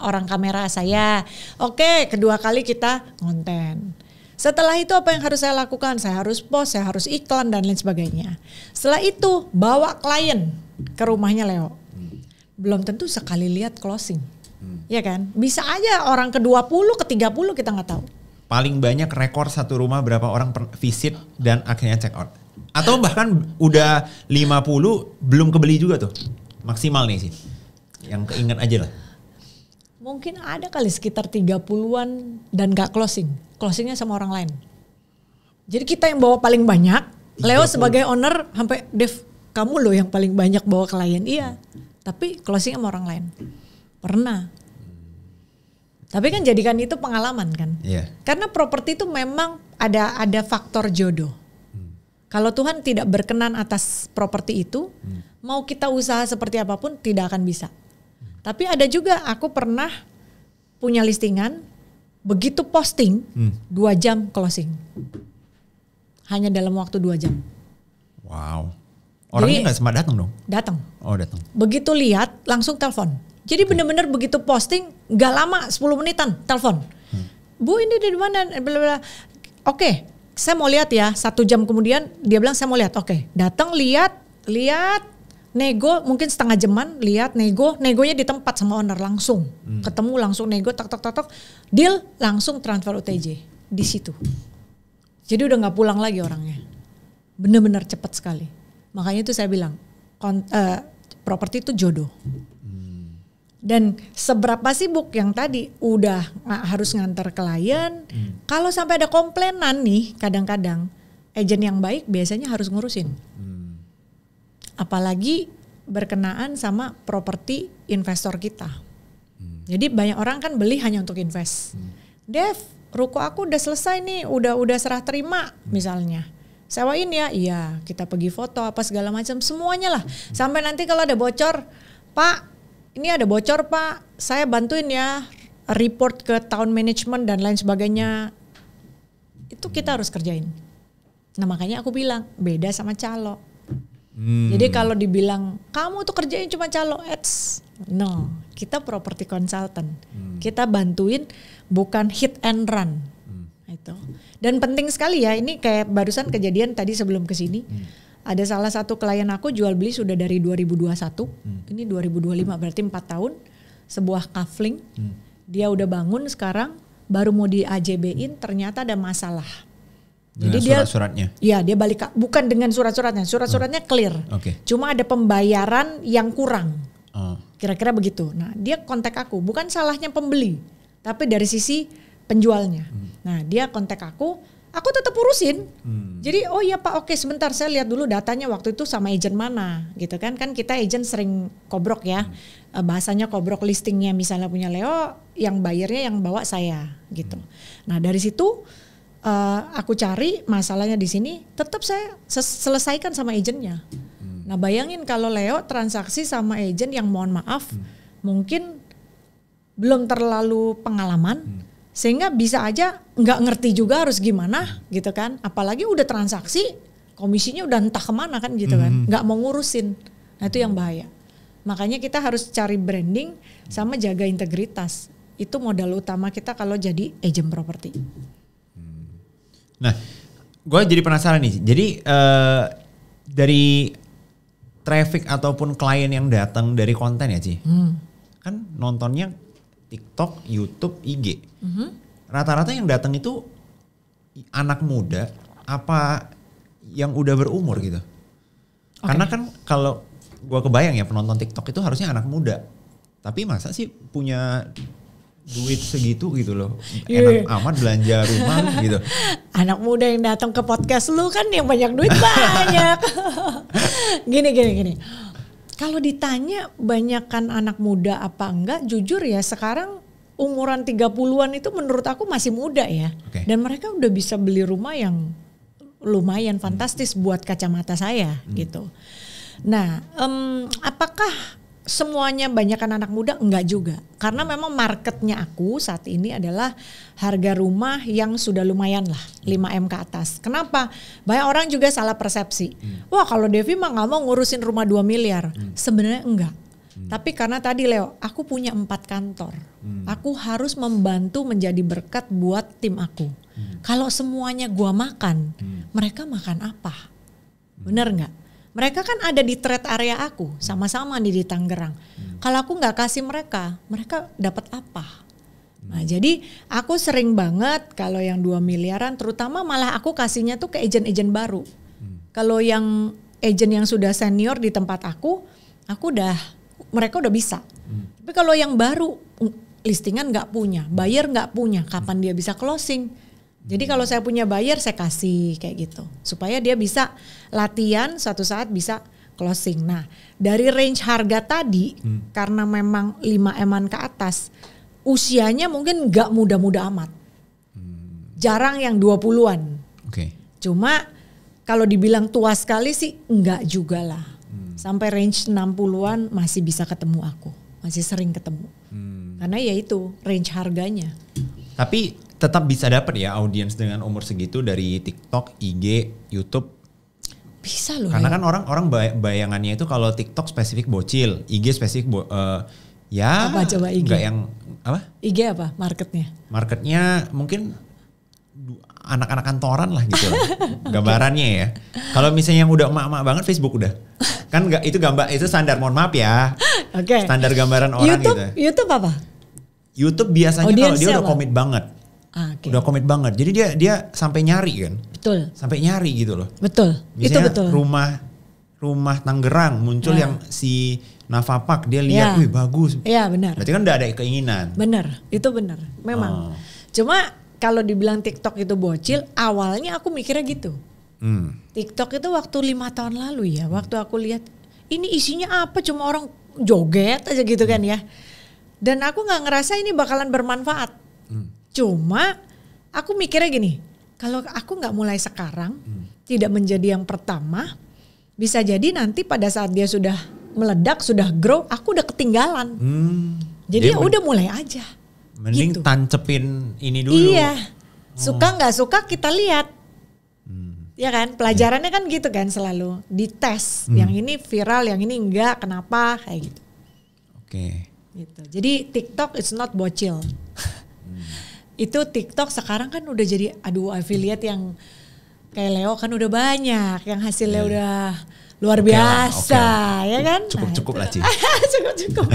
orang kamera saya. Oke, kedua kali kita konten. Setelah itu apa yang harus saya lakukan? Saya harus post, saya harus iklan dan lain sebagainya. Setelah itu bawa klien ke rumahnya Leo. Belum tentu sekali lihat closing, ya kan? Bisa aja orang ke-20, ke-30 kita nggak tahu. Paling banyak rekor satu rumah berapa orang visit dan akhirnya check out? Atau bahkan udah 50 belum kebeli juga tuh? Maksimal nih sih, yang keinget aja lah. Mungkin ada kali sekitar 30-an dan gak closing. Closingnya sama orang lain. Jadi kita yang bawa paling banyak, Leo sebagai owner sampai Dev kamu loh yang paling banyak bawa klien. Iya. Tapi closing sama orang lain. Pernah. Tapi kan jadikan itu pengalaman kan. Iya. Karena properti itu memang ada faktor jodoh. Kalau Tuhan tidak berkenan atas properti itu, mau kita usaha seperti apapun tidak akan bisa. Tapi ada juga aku pernah punya listingan, begitu posting 2 jam closing. Hanya dalam waktu 2 jam. Wow. Orangnya nggak sempat datang dong? Datang. Oh, datang. Begitu lihat langsung telepon. Jadi benar-benar begitu posting nggak lama 10 menitan telepon. Bu ini dari mana? Oke, saya mau lihat ya. 1 jam kemudian dia bilang saya mau lihat. Oke, datang lihat, nego mungkin setengah jaman, lihat negonya di tempat sama owner langsung. Ketemu langsung nego, tok, deal langsung transfer OTJ di situ. Jadi udah nggak pulang lagi orangnya. Benar-benar cepat sekali. Makanya itu saya bilang properti itu jodoh. Dan seberapa sibuk yang tadi udah harus ngantar klien, kalau sampai ada komplainan nih kadang-kadang agen yang baik biasanya harus ngurusin. Apalagi berkenaan sama properti investor kita. Jadi banyak orang kan beli hanya untuk invest. Dev, ruko aku udah selesai nih, udah serah terima misalnya. Sewain ya, iya kita pergi foto apa segala macam semuanya lah. Sampai nanti kalau ada bocor, Pak ini ada bocor Pak, saya bantuin ya report ke town management dan lain sebagainya. Itu kita harus kerjain. Nah makanya aku bilang beda sama calo. Jadi kalau dibilang kamu tuh kerjain cuma calo, no, kita property consultant. Kita bantuin bukan hit and run. Itu. Dan penting sekali ya, ini kayak barusan kejadian tadi sebelum kesini. Ada salah satu klien aku jual beli sudah dari 2021, ini 2025 berarti 4 tahun, sebuah kafling, dia udah bangun sekarang, baru mau di AJB-in ternyata ada masalah. Dengan jadi surat-suratnya? Iya dia balik, bukan dengan surat-suratnya, surat-suratnya clear, cuma ada pembayaran yang kurang, kira-kira begitu. Nah dia kontak aku, bukan salahnya pembeli, tapi dari sisi penjualnya. Nah dia kontak aku tetap urusin. Jadi oh iya Pak, oke sebentar saya lihat dulu datanya waktu itu sama agent mana gitu kan. Kan kita agent sering kobrok ya. Bahasanya kobrok listingnya misalnya punya Leo, yang bayarnya yang bawa saya gitu. Nah dari situ aku cari masalahnya di sini, tetap saya selesaikan sama agentnya. Nah bayangin kalau Leo transaksi sama agent yang mohon maaf mungkin belum terlalu pengalaman, sehingga bisa aja nggak ngerti juga harus gimana gitu kan, apalagi udah transaksi komisinya udah entah kemana kan gitu kan, nggak mau ngurusin. Nah itu yang bahaya. Makanya kita harus cari branding sama jaga integritas. Itu modal utama kita kalau jadi agent properti. Nah gue jadi penasaran nih, jadi dari traffic ataupun klien yang datang dari konten ya Ci, kan nontonnya TikTok, YouTube, IG. Rata-rata yang datang itu anak muda apa yang udah berumur gitu. Karena kan kalau gua kebayang ya penonton TikTok itu harusnya anak muda. Tapi masa sih punya duit segitu gitu loh. Enak amat belanja rumah gitu. Anak muda yang datang ke podcast lu kan yang banyak duit banyak. Gini. Kalau ditanya banyakkan anak muda apa enggak, jujur ya sekarang umuran 30-an itu menurut aku masih muda ya. Dan mereka udah bisa beli rumah yang lumayan fantastis buat kacamata saya gitu. Nah apakah semuanya banyakkan anak muda? Enggak juga. Karena memang marketnya aku saat ini adalah harga rumah yang sudah lumayan lah, 5M ke atas. Kenapa? Banyak orang juga salah persepsi. Wah kalau Devi mah gak mau ngurusin rumah 2 miliar. Sebenarnya enggak. Tapi karena tadi Leo, aku punya 4 kantor. Aku harus membantu menjadi berkat buat tim aku. Kalau semuanya gua makan, mereka makan apa? Bener gak? Mereka kan ada di trade area aku, sama-sama di Tangerang. Kalau aku nggak kasih mereka dapat apa? Nah jadi aku sering banget kalau yang 2 miliaran, terutama malah aku kasihnya tuh ke agent-agent baru. Kalau yang agent yang sudah senior di tempat aku mereka udah bisa. Tapi kalau yang baru, listingan nggak punya, buyer nggak punya, kapan dia bisa closing? Jadi kalau saya punya buyer saya kasih kayak gitu. Supaya dia bisa latihan suatu saat bisa closing. Nah dari range harga tadi karena memang 5M-an ke atas. usianya mungkin gak muda-muda amat. Jarang yang 20-an. Cuma kalau dibilang tua sekali sih enggak juga lah. Sampai range 60-an masih bisa ketemu aku. Masih sering ketemu. Karena ya itu range harganya. Tapi tetap bisa dapat ya audiens dengan umur segitu dari TikTok, IG, YouTube. Bisa loh. Karena kan orang bayangannya itu kalau TikTok spesifik bocil, IG spesifik ya apa coba IG? Enggak yang apa? IG apa marketnya? Marketnya mungkin anak-anak kantoran lah gitu lah. Gambarannya ya. Kalau misalnya yang udah emak-emak banget Facebook udah. Kan enggak itu gambar itu standar, mohon maaf ya. Standar gambaran orang YouTube, gitu. YouTube apa? YouTube biasanya kalau dia udah komit banget. Udah komit banget. Jadi dia sampai nyari kan. Betul. Sampai nyari gitu loh. Betul. Misalnya itu betul. Rumah Tangerang muncul yang si Navapak dia lihat, wih bagus. Iya benar. Berarti kan udah ada keinginan. Benar, itu benar. Memang. Cuma kalau dibilang TikTok itu bocil, awalnya aku mikirnya gitu. TikTok itu waktu 5 tahun lalu ya, waktu aku lihat ini isinya apa, cuma orang joget aja gitu kan ya. Dan aku nggak ngerasa ini bakalan bermanfaat. Cuma aku mikirnya gini, kalau aku nggak mulai sekarang, tidak menjadi yang pertama, bisa jadi nanti pada saat dia sudah meledak, sudah grow, aku udah ketinggalan. Jadi ya udah mulai aja. Mending gitu. Tancepin ini dulu. Iya, suka nggak suka kita lihat. Ya kan, pelajarannya kan gitu kan selalu dites. Yang ini viral, yang ini enggak, kenapa kayak gitu. Gitu. Jadi TikTok it's not bocil. Itu TikTok sekarang kan udah jadi affiliate yang kayak Leo kan udah banyak, yang hasilnya udah luar biasa, ya kan? Cukup lah Ci. Cukup.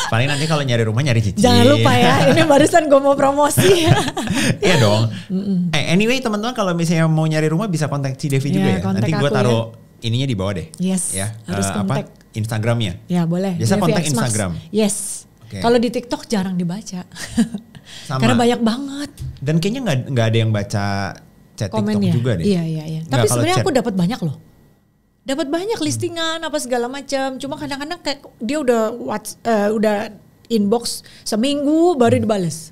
Paling nanti kalau nyari rumah nyari Cici. Jangan lupa ya, ini barusan gue mau promosi. Iya dong. Anyway teman-teman kalau misalnya mau nyari rumah bisa kontak Ci Devi juga ya. Nanti gue taruh ininya di bawah deh. Yes. Ya. Harus kontak. Instagramnya. Ya boleh. Biasa kontak Instagram. Yes. Kalau di TikTok jarang dibaca. Karena banyak banget. Dan kayaknya nggak ada yang baca chat komennya. TikTok juga deh. Iya. Tapi sebenarnya aku dapat banyak loh. Dapat banyak listingan apa segala macam. Cuma kadang-kadang kayak dia udah inbox seminggu baru dibales.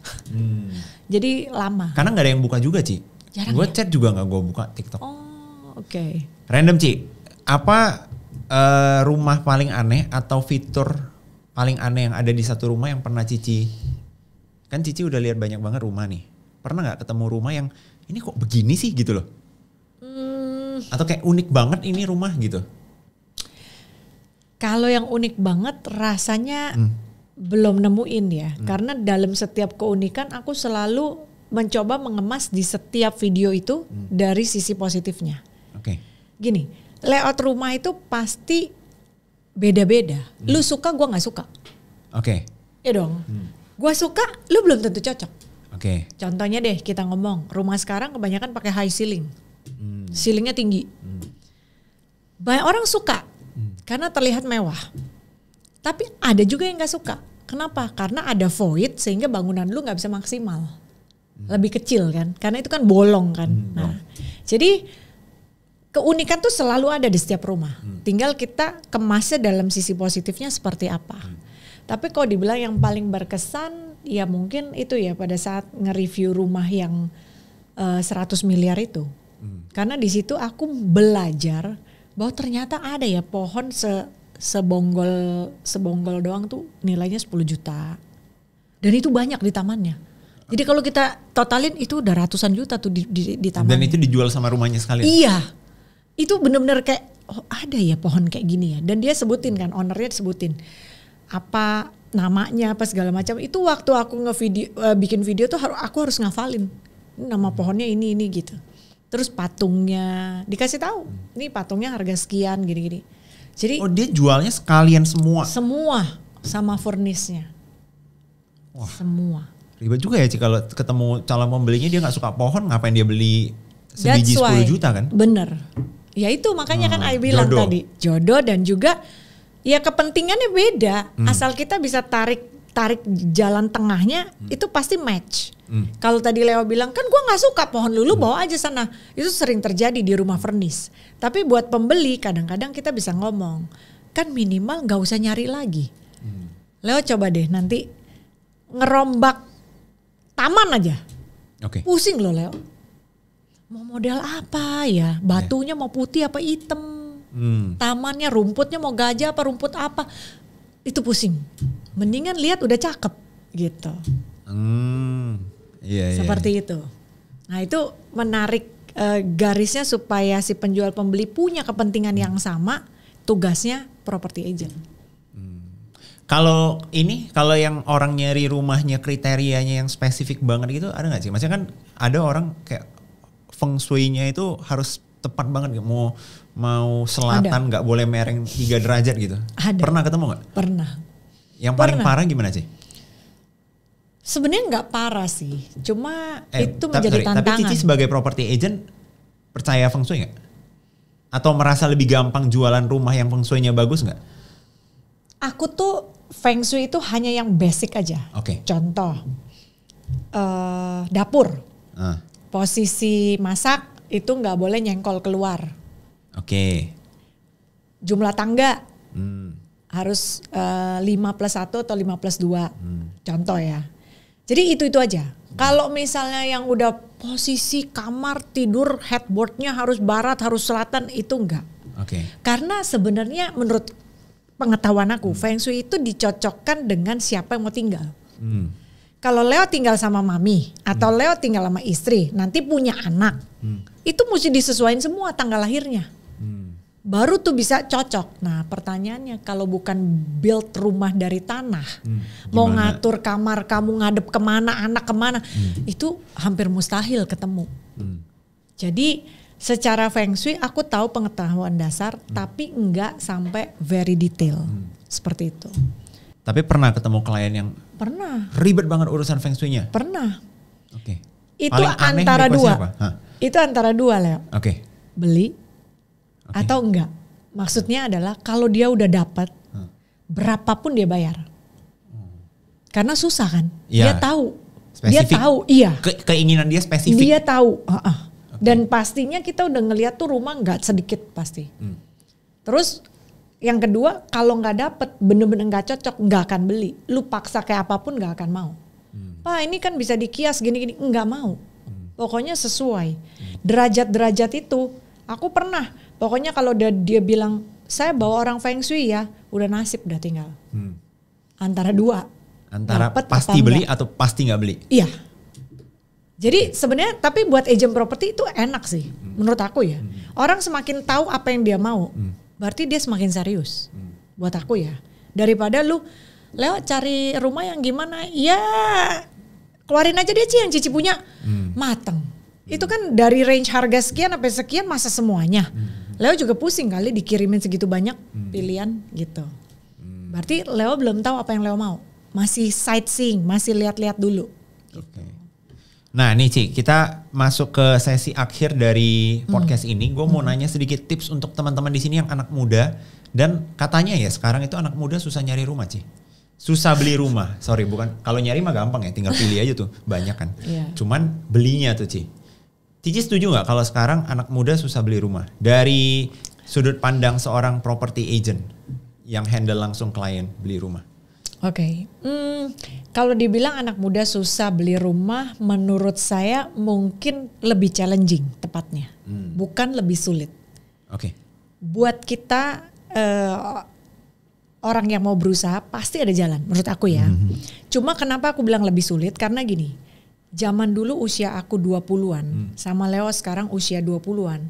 Jadi lama. Karena nggak ada yang buka juga Ci. Gue ya? chat juga nggak gue buka TikTok. Oh oke. Random Ci. Apa rumah paling aneh atau fitur paling aneh yang ada di satu rumah yang pernah Cici? Kan Cici udah lihat banyak banget rumah nih. Pernah nggak ketemu rumah yang ini kok begini sih gitu loh? Atau kayak unik banget ini rumah gitu? Kalau yang unik banget rasanya belum nemuin ya. Karena dalam setiap keunikan aku selalu mencoba mengemas di setiap video itu dari sisi positifnya. Gini, layout rumah itu pasti beda-beda. Lu suka, gua nggak suka. Ya dong. Gua suka, lu belum tentu cocok. Contohnya deh kita ngomong rumah sekarang kebanyakan pakai high ceiling. Ceilingnya tinggi. Banyak orang suka karena terlihat mewah. Tapi ada juga yang gak suka. Kenapa? Karena ada void sehingga bangunan lu gak bisa maksimal. Lebih kecil kan. Karena itu kan bolong kan. Nah, jadi keunikan tuh selalu ada di setiap rumah. Tinggal kita kemasnya dalam sisi positifnya seperti apa. Tapi kalau dibilang yang paling berkesan ya mungkin itu ya pada saat nge-review rumah yang 100 miliar itu. Karena di situ aku belajar bahwa ternyata ada ya pohon sebonggol doang tuh nilainya 10 juta. Dan itu banyak di tamannya. Jadi kalau kita totalin itu udah ratusan juta tuh di tamannya. Dan itu dijual sama rumahnya sekalian? Iya. Itu benar-benar kayak ada ya pohon kayak gini ya. Dan dia sebutin kan, ownernya sebutin. Apa namanya apa segala macam. Itu waktu aku bikin video tuh aku harus ngafalin. Nama pohonnya ini gitu. Terus patungnya dikasih tahu, nih patungnya harga sekian gini-gini. Jadi dia jualnya sekalian semua? Semua sama furnisnya. Wah, semua. Ribet juga ya Ci kalau ketemu calon pembelinya dia gak suka pohon, ngapain dia beli sebiji 10 juta kan? Bener. Ya itu makanya kan I bilang tadi jodoh dan juga ya kepentingannya beda. Asal kita bisa tarik jalan tengahnya itu pasti match. Kalau tadi Leo bilang kan gue nggak suka pohon lulu bawa aja sana. Itu sering terjadi di rumah furnish. Tapi buat pembeli kadang-kadang kita bisa ngomong kan minimal nggak usah nyari lagi. Leo coba deh nanti ngerombak taman aja. Oke. Pusing loh Leo. Mau model apa ya? Batunya mau putih apa hitam? Tamannya, rumputnya mau gajah apa rumput apa? Itu pusing. Mendingan lihat udah cakep gitu. Iya, seperti itu. Nah itu menarik garisnya supaya si penjual pembeli punya kepentingan yang sama. Tugasnya property agent. Kalau yang orang nyari rumahnya kriterianya yang spesifik banget gitu ada nggak sih? Maksudnya kan ada orang kayak feng shui-nya itu harus tepat banget, mau selatan nggak boleh mereng 3 derajat gitu. Ada. Pernah ketemu nggak? Pernah. Yang paling parah gimana sih? Sebenarnya nggak parah sih, cuma itu menjadi tantangan. Tapi Cici sebagai property agent percaya feng shui nggak? Atau merasa lebih gampang jualan rumah yang feng shui-nya bagus nggak? Aku tuh feng shui itu hanya yang basic aja. Oke. Contoh, dapur, posisi masak itu nggak boleh nyengkol keluar. Oke. Jumlah tangga harus 5+1 atau 5+2. Contoh ya. Jadi itu aja. Kalau misalnya yang udah posisi kamar tidur headboardnya harus barat, harus selatan, itu enggak. Oke. Karena sebenarnya menurut pengetahuan aku, feng shui itu dicocokkan dengan siapa yang mau tinggal. Kalau Leo tinggal sama mami atau Leo tinggal sama istri, nanti punya anak, itu mesti disesuaikan semua tanggal lahirnya. Baru tuh bisa cocok. Nah pertanyaannya, kalau bukan build rumah dari tanah, mau ngatur kamar kamu ngadep kemana, anak kemana, itu hampir mustahil ketemu. Jadi secara feng shui aku tahu pengetahuan dasar, tapi enggak sampai very detail seperti itu. Tapi pernah ketemu klien yang ribet banget urusan feng shui-nya? Pernah. Oke. Itu antara dua. Itu antara dua Leo. Oke. Beli atau enggak. Maksudnya adalah kalau dia udah dapat, berapapun dia bayar. Karena susah kan. Ya. Dia tahu. Spesifik. Dia tahu, iya. Keinginan dia spesifik. Dia tahu. Dan pastinya kita udah ngeliat tuh rumah nggak sedikit pasti. Terus yang kedua, kalau nggak dapet, bener-bener nggak cocok, nggak akan beli. Lu paksa kayak apapun nggak akan mau. Pak ini kan bisa dikias gini-gini, nggak mau. Pokoknya sesuai. Derajat-derajat itu, aku pernah. Pokoknya kalau dia bilang, saya bawa orang feng shui ya, udah nasib udah tinggal. Antara dua. Antara pasti beli atau pasti nggak beli? Iya. Jadi sebenarnya tapi buat agent properti itu enak sih menurut aku ya. Orang semakin tahu apa yang dia mau, berarti dia semakin serius. Buat aku ya. Daripada lu Leo cari rumah yang gimana, ya keluarin aja dia yang Cici punya, mateng. Itu kan dari range harga sekian sampai sekian masa semuanya. Leo juga pusing kali dikirimin segitu banyak pilihan gitu. Berarti Leo belum tahu apa yang Leo mau. Masih sightseeing, masih lihat-lihat dulu. Oke. Nah nih Ci, kita masuk ke sesi akhir dari podcast ini. Gue mau nanya sedikit tips untuk teman-teman di sini yang anak muda. Dan katanya ya sekarang itu anak muda susah nyari rumah Ci. Susah beli rumah. Sorry bukan, kalau nyari mah gampang ya, tinggal pilih aja tuh, banyak kan. Cuman belinya tuh Ci. Cici setuju gak kalau sekarang anak muda susah beli rumah? Dari sudut pandang seorang property agent yang handle langsung klien beli rumah. Oke, kalau dibilang anak muda susah beli rumah, menurut saya mungkin lebih challenging tepatnya, bukan lebih sulit. Oke. Buat kita orang yang mau berusaha pasti ada jalan, menurut aku ya. Cuma kenapa aku bilang lebih sulit? Karena gini, zaman dulu usia aku 20-an, sama Leo sekarang usia 20-an,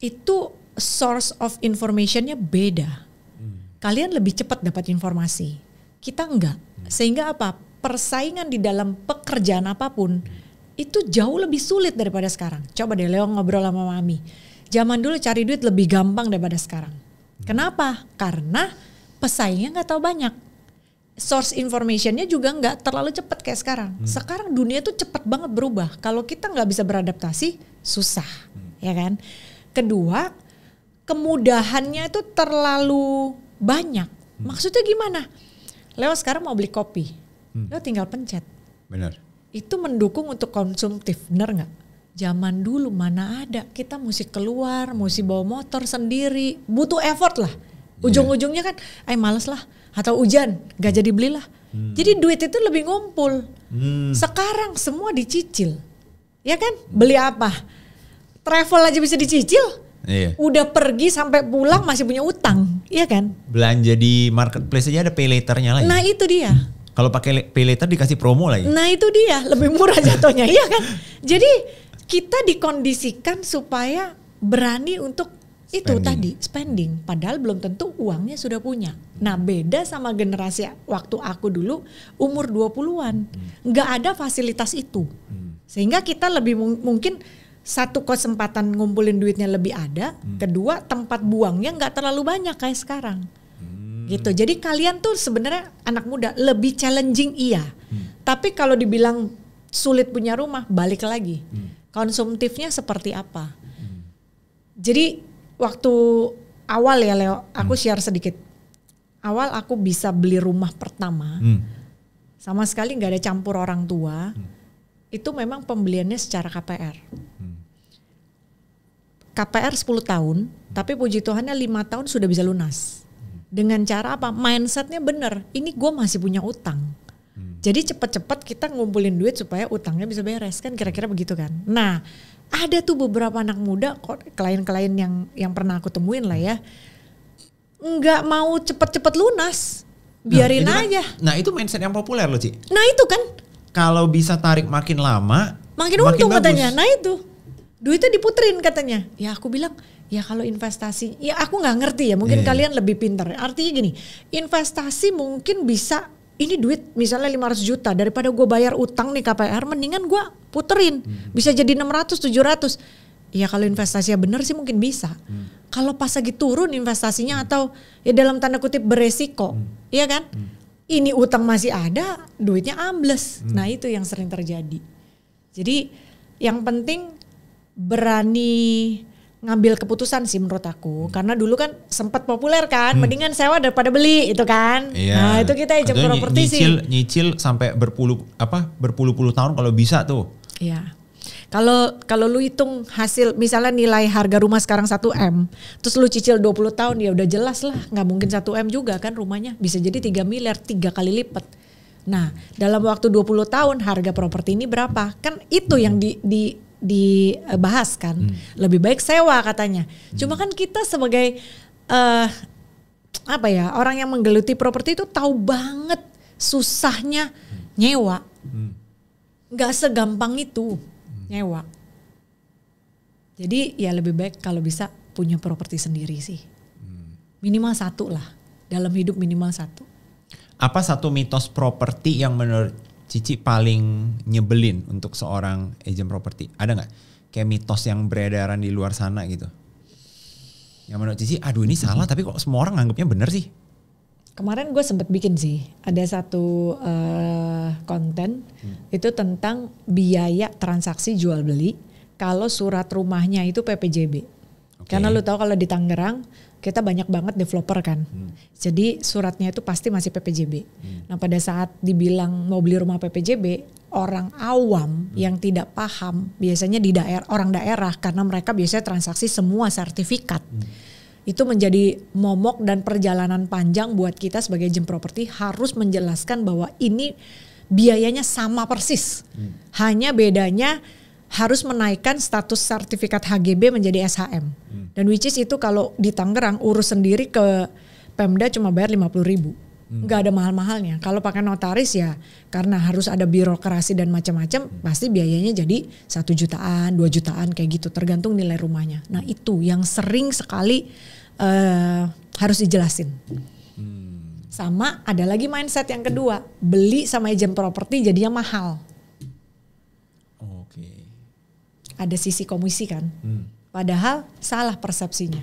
itu source of informationnya beda. Kalian lebih cepat dapat informasi. Kita enggak, sehingga apa? Persaingan di dalam pekerjaan apapun itu jauh lebih sulit daripada sekarang. Coba deh Leo ngobrol sama mami. Zaman dulu cari duit lebih gampang daripada sekarang. Kenapa? Karena pesaingnya nggak tahu banyak. Source informationnya juga nggak terlalu cepat kayak sekarang. Sekarang dunia tuh cepat banget berubah. Kalau kita nggak bisa beradaptasi, susah, ya kan? Kedua, kemudahannya itu terlalu banyak. Maksudnya gimana? Leo sekarang mau beli kopi, Leo tinggal pencet. Benar. Itu mendukung untuk konsumtif, benar nggak? Zaman dulu mana ada, kita mesti keluar, mesti bawa motor sendiri, butuh effort lah. Ujung-ujungnya kan, males lah, atau hujan, gak jadi belilah. Jadi duit itu lebih ngumpul. Sekarang semua dicicil. Ya kan? Beli apa? Travel aja bisa dicicil. Iya. Udah pergi sampai pulang masih punya utang. Iya kan? Belanja di marketplace aja ada pay later-nya lagi. Nah itu dia. Kalau pakai pay later dikasih promo lagi. Nah itu dia, lebih murah jatuhnya. Iya kan? Jadi kita dikondisikan supaya berani untuk itu tadi spending, padahal belum tentu uangnya sudah punya. Nah beda sama generasi waktu aku dulu umur 20-an, nggak ada fasilitas itu. Sehingga kita lebih mungkin satu kesempatan ngumpulin duitnya lebih ada, kedua tempat buangnya nggak terlalu banyak kayak sekarang. Gitu. Jadi kalian tuh sebenarnya anak muda lebih challenging iya. Tapi kalau dibilang sulit punya rumah, balik lagi. Konsumtifnya seperti apa? Jadi waktu awal ya Leo, aku share sedikit. Awal aku bisa beli rumah pertama, sama sekali nggak ada campur orang tua. Itu memang pembeliannya secara KPR. KPR 10 tahun, tapi puji Tuhannya 5 tahun sudah bisa lunas. Dengan cara apa? Mindsetnya bener, ini gue masih punya utang. Jadi cepet-cepet kita ngumpulin duit supaya utangnya bisa beres, kan kira-kira begitu kan. Nah ada tuh beberapa anak muda, klien-klien yang pernah aku temuin lah ya, nggak mau cepet-cepet lunas, biarin aja. Nah itu mindset yang populer loh Ci. Nah itu kan. Kalau bisa tarik makin lama, makin untung katanya. Nah itu, duitnya diputerin katanya. Ya aku bilang, ya kalau investasi, ya aku nggak ngerti ya, mungkin kalian lebih pintar. Artinya gini, investasi mungkin bisa, ini duit misalnya 500 juta, daripada gue bayar utang nih KPR, mendingan gue puterin, bisa jadi 600, 700. Ya kalau investasinya bener sih mungkin bisa. Kalau pas lagi turun investasinya atau ya dalam tanda kutip beresiko, iya kan? Ini utang masih ada, duitnya ambles. Nah itu yang sering terjadi. Jadi yang penting berani ngambil keputusan sih menurut aku, karena dulu kan sempat populer kan, mendingan sewa daripada beli itu kan. Iya. Nah itu kita agent properti sih. Nyicil sampai berpuluh-puluh tahun kalau bisa tuh. Iya. Kalau lu hitung hasil, misalnya nilai harga rumah sekarang 1M, terus lu cicil 20 tahun, ya udah jelas lah, nggak mungkin 1M juga kan rumahnya, bisa jadi 3 miliar, 3 kali lipat. Nah dalam waktu 20 tahun harga properti ini berapa? Kan itu yang dibahas kan, lebih baik sewa katanya. Cuma kan kita sebagai orang yang menggeluti properti itu tahu banget susahnya nyewa, nggak segampang itu nyewa. Jadi ya lebih baik kalau bisa punya properti sendiri sih, minimal 1 lah dalam hidup, minimal 1. Apa satu mitos properti yang menurut Cici paling nyebelin untuk seorang agent properti? Ada nggak kayak mitos yang beredaran di luar sana gitu? Yang menurut Cici, aduh ini salah tapi kok semua orang nganggapnya bener sih? Kemarin gue sempet bikin sih, ada satu konten itu tentang biaya transaksi jual beli kalau surat rumahnya itu PPJB. Karena lu tahu kalau di Tangerang kita banyak banget developer kan. Jadi suratnya itu pasti masih PPJB. Nah pada saat dibilang mau beli rumah PPJB, orang awam yang tidak paham biasanya di orang daerah, karena mereka biasanya transaksi semua sertifikat. Itu menjadi momok dan perjalanan panjang buat kita sebagai agent properti harus menjelaskan bahwa ini biayanya sama persis. Hanya bedanya harus menaikkan status sertifikat HGB menjadi SHM. Dan which is itu kalau di Tangerang urus sendiri ke Pemda cuma bayar 50.000. Nggak ada mahal-mahalnya. Kalau pakai notaris ya karena harus ada birokrasi dan macam-macam, pasti biayanya jadi 1 jutaan, 2 jutaan kayak gitu, tergantung nilai rumahnya. Nah itu yang sering sekali harus dijelasin. Sama ada lagi mindset yang kedua, beli sama agent properti jadinya mahal. Ada sisi komisi kan, padahal salah persepsinya.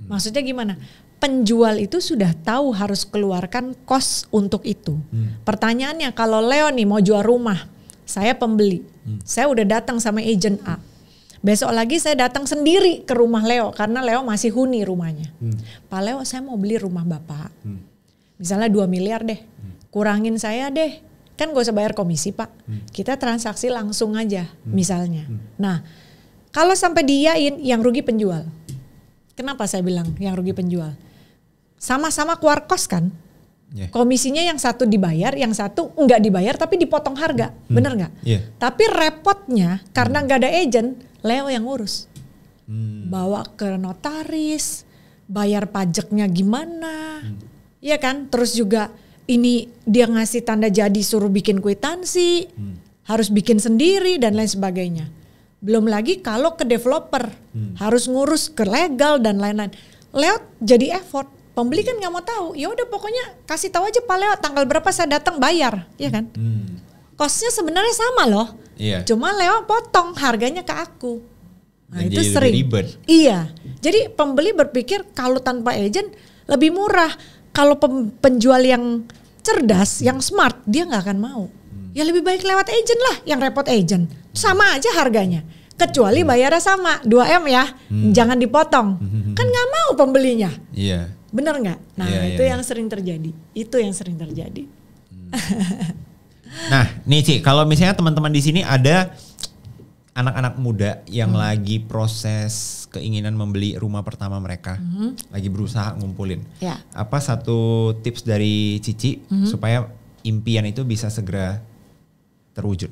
Maksudnya gimana? Penjual itu sudah tahu harus keluarkan kos untuk itu. Pertanyaannya kalau Leo nih mau jual rumah, saya pembeli, saya udah datang sama agent A. Besok lagi saya datang sendiri ke rumah Leo karena Leo masih huni rumahnya. Pak Leo, saya mau beli rumah Bapak. Misalnya 2 miliar deh, kurangin saya deh. Kan gak usah bayar komisi Pak, kita transaksi langsung aja misalnya. Nah kalau sampai diiyain, yang rugi penjual. Kenapa saya bilang yang rugi penjual? Sama-sama keluar kos kan, Komisinya yang satu dibayar, yang satu nggak dibayar tapi dipotong harga, bener nggak? Tapi repotnya karena nggak ada agent, Leo yang ngurus, bawa ke notaris, bayar pajaknya gimana, ya kan? Terus juga ini dia ngasih tanda jadi suruh bikin kwitansi, harus bikin sendiri dan lain sebagainya. Belum lagi kalau ke developer harus ngurus ke legal dan lain-lain. Leo jadi effort. Pembeli kan nggak mau tahu, ya udah pokoknya kasih tahu aja Pak Leo tanggal berapa saya datang bayar, ya kan? Costnya sebenarnya sama loh, cuma Leo potong harganya ke aku. Nah itu sering. Ribet. Iya, jadi pembeli berpikir kalau tanpa agent lebih murah. Kalau penjual yang cerdas, yang smart, dia nggak akan mau. Ya lebih baik lewat agent lah, yang repot agent. Sama aja harganya. Kecuali bayarnya sama, 2M ya, jangan dipotong. Kan nggak mau pembelinya. Iya. Bener nggak? Nah itu yang sering terjadi. Itu yang sering terjadi. Nah nih Ci, kalau misalnya teman-teman di sini ada anak-anak muda yang lagi proses keinginan membeli rumah pertama mereka, lagi berusaha ngumpulin. Apa satu tips dari Cici supaya impian itu bisa segera terwujud?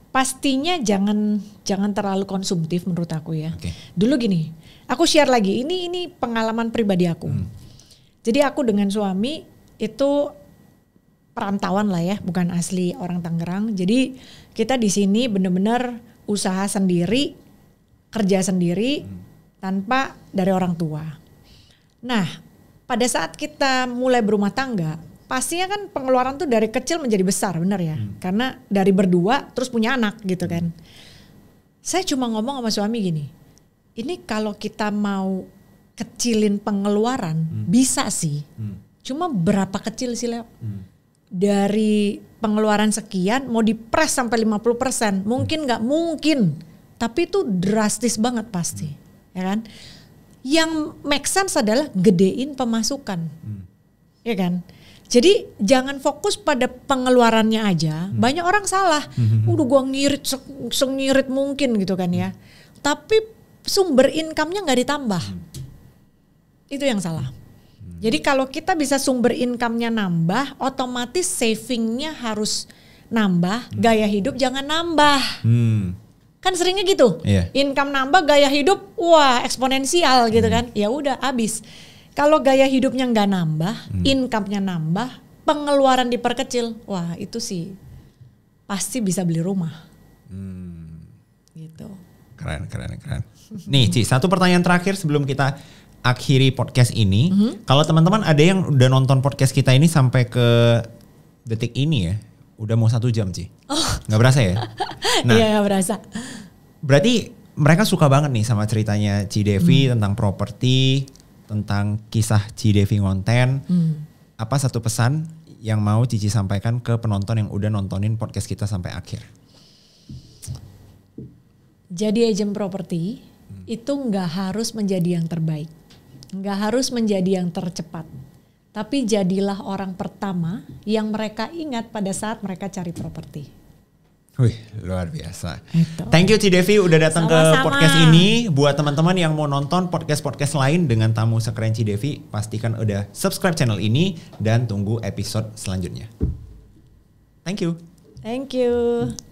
Pastinya jangan terlalu konsumtif menurut aku ya. Dulu gini, aku share lagi, ini pengalaman pribadi aku. Jadi aku dengan suami itu perantauan lah ya, bukan asli orang Tangerang. Jadi kita di sini benar-benar usaha sendiri, kerja sendiri tanpa dari orang tua. Nah, pada saat kita mulai berumah tangga, pastinya kan pengeluaran tuh dari kecil menjadi besar, benar ya? Karena dari berdua terus punya anak gitu kan. Saya cuma ngomong sama suami gini, ini kalau kita mau kecilin pengeluaran bisa sih. Cuma berapa kecil sih Leo? Dari pengeluaran sekian mau dipres sampai 50%, mungkin nggak mungkin, tapi itu drastis banget pasti, ya kan? Yang make sense adalah gedein pemasukan, ya kan? Jadi jangan fokus pada pengeluarannya aja. Banyak orang salah, udah gua ngirit sengirit mungkin gitu kan ya, tapi sumber income-nya nggak ditambah, itu yang salah. Jadi kalau kita bisa sumber income-nya nambah, otomatis saving-nya harus nambah, gaya hidup jangan nambah. Kan seringnya gitu, income nambah, gaya hidup wah eksponensial gitu kan. Ya udah habis. Kalau gaya hidupnya nggak nambah, income-nya nambah, pengeluaran diperkecil, wah itu sih pasti bisa beli rumah. Gitu. Keren. Nih Ci, satu pertanyaan terakhir sebelum kita akhiri podcast ini. Kalau teman-teman ada yang udah nonton podcast kita ini sampai ke detik ini ya, udah mau 1 jam Ci. Nggak berasa ya? Nah, iya nggak berasa. Berarti mereka suka banget nih sama ceritanya Ci Devi tentang properti, tentang kisah Ci Devi ngonten. Apa satu pesan yang mau Cici sampaikan ke penonton yang udah nontonin podcast kita sampai akhir? Jadi agent properti itu nggak harus menjadi yang terbaik. Nggak harus menjadi yang tercepat. Tapi jadilah orang pertama yang mereka ingat pada saat mereka cari properti. Wih, luar biasa. Itu. Thank you Ci Devi udah datang ke podcast ini. Buat teman-teman yang mau nonton podcast-podcast lain dengan tamu sekeren Ci Devi, pastikan udah subscribe channel ini dan tunggu episode selanjutnya. Thank you. Thank you.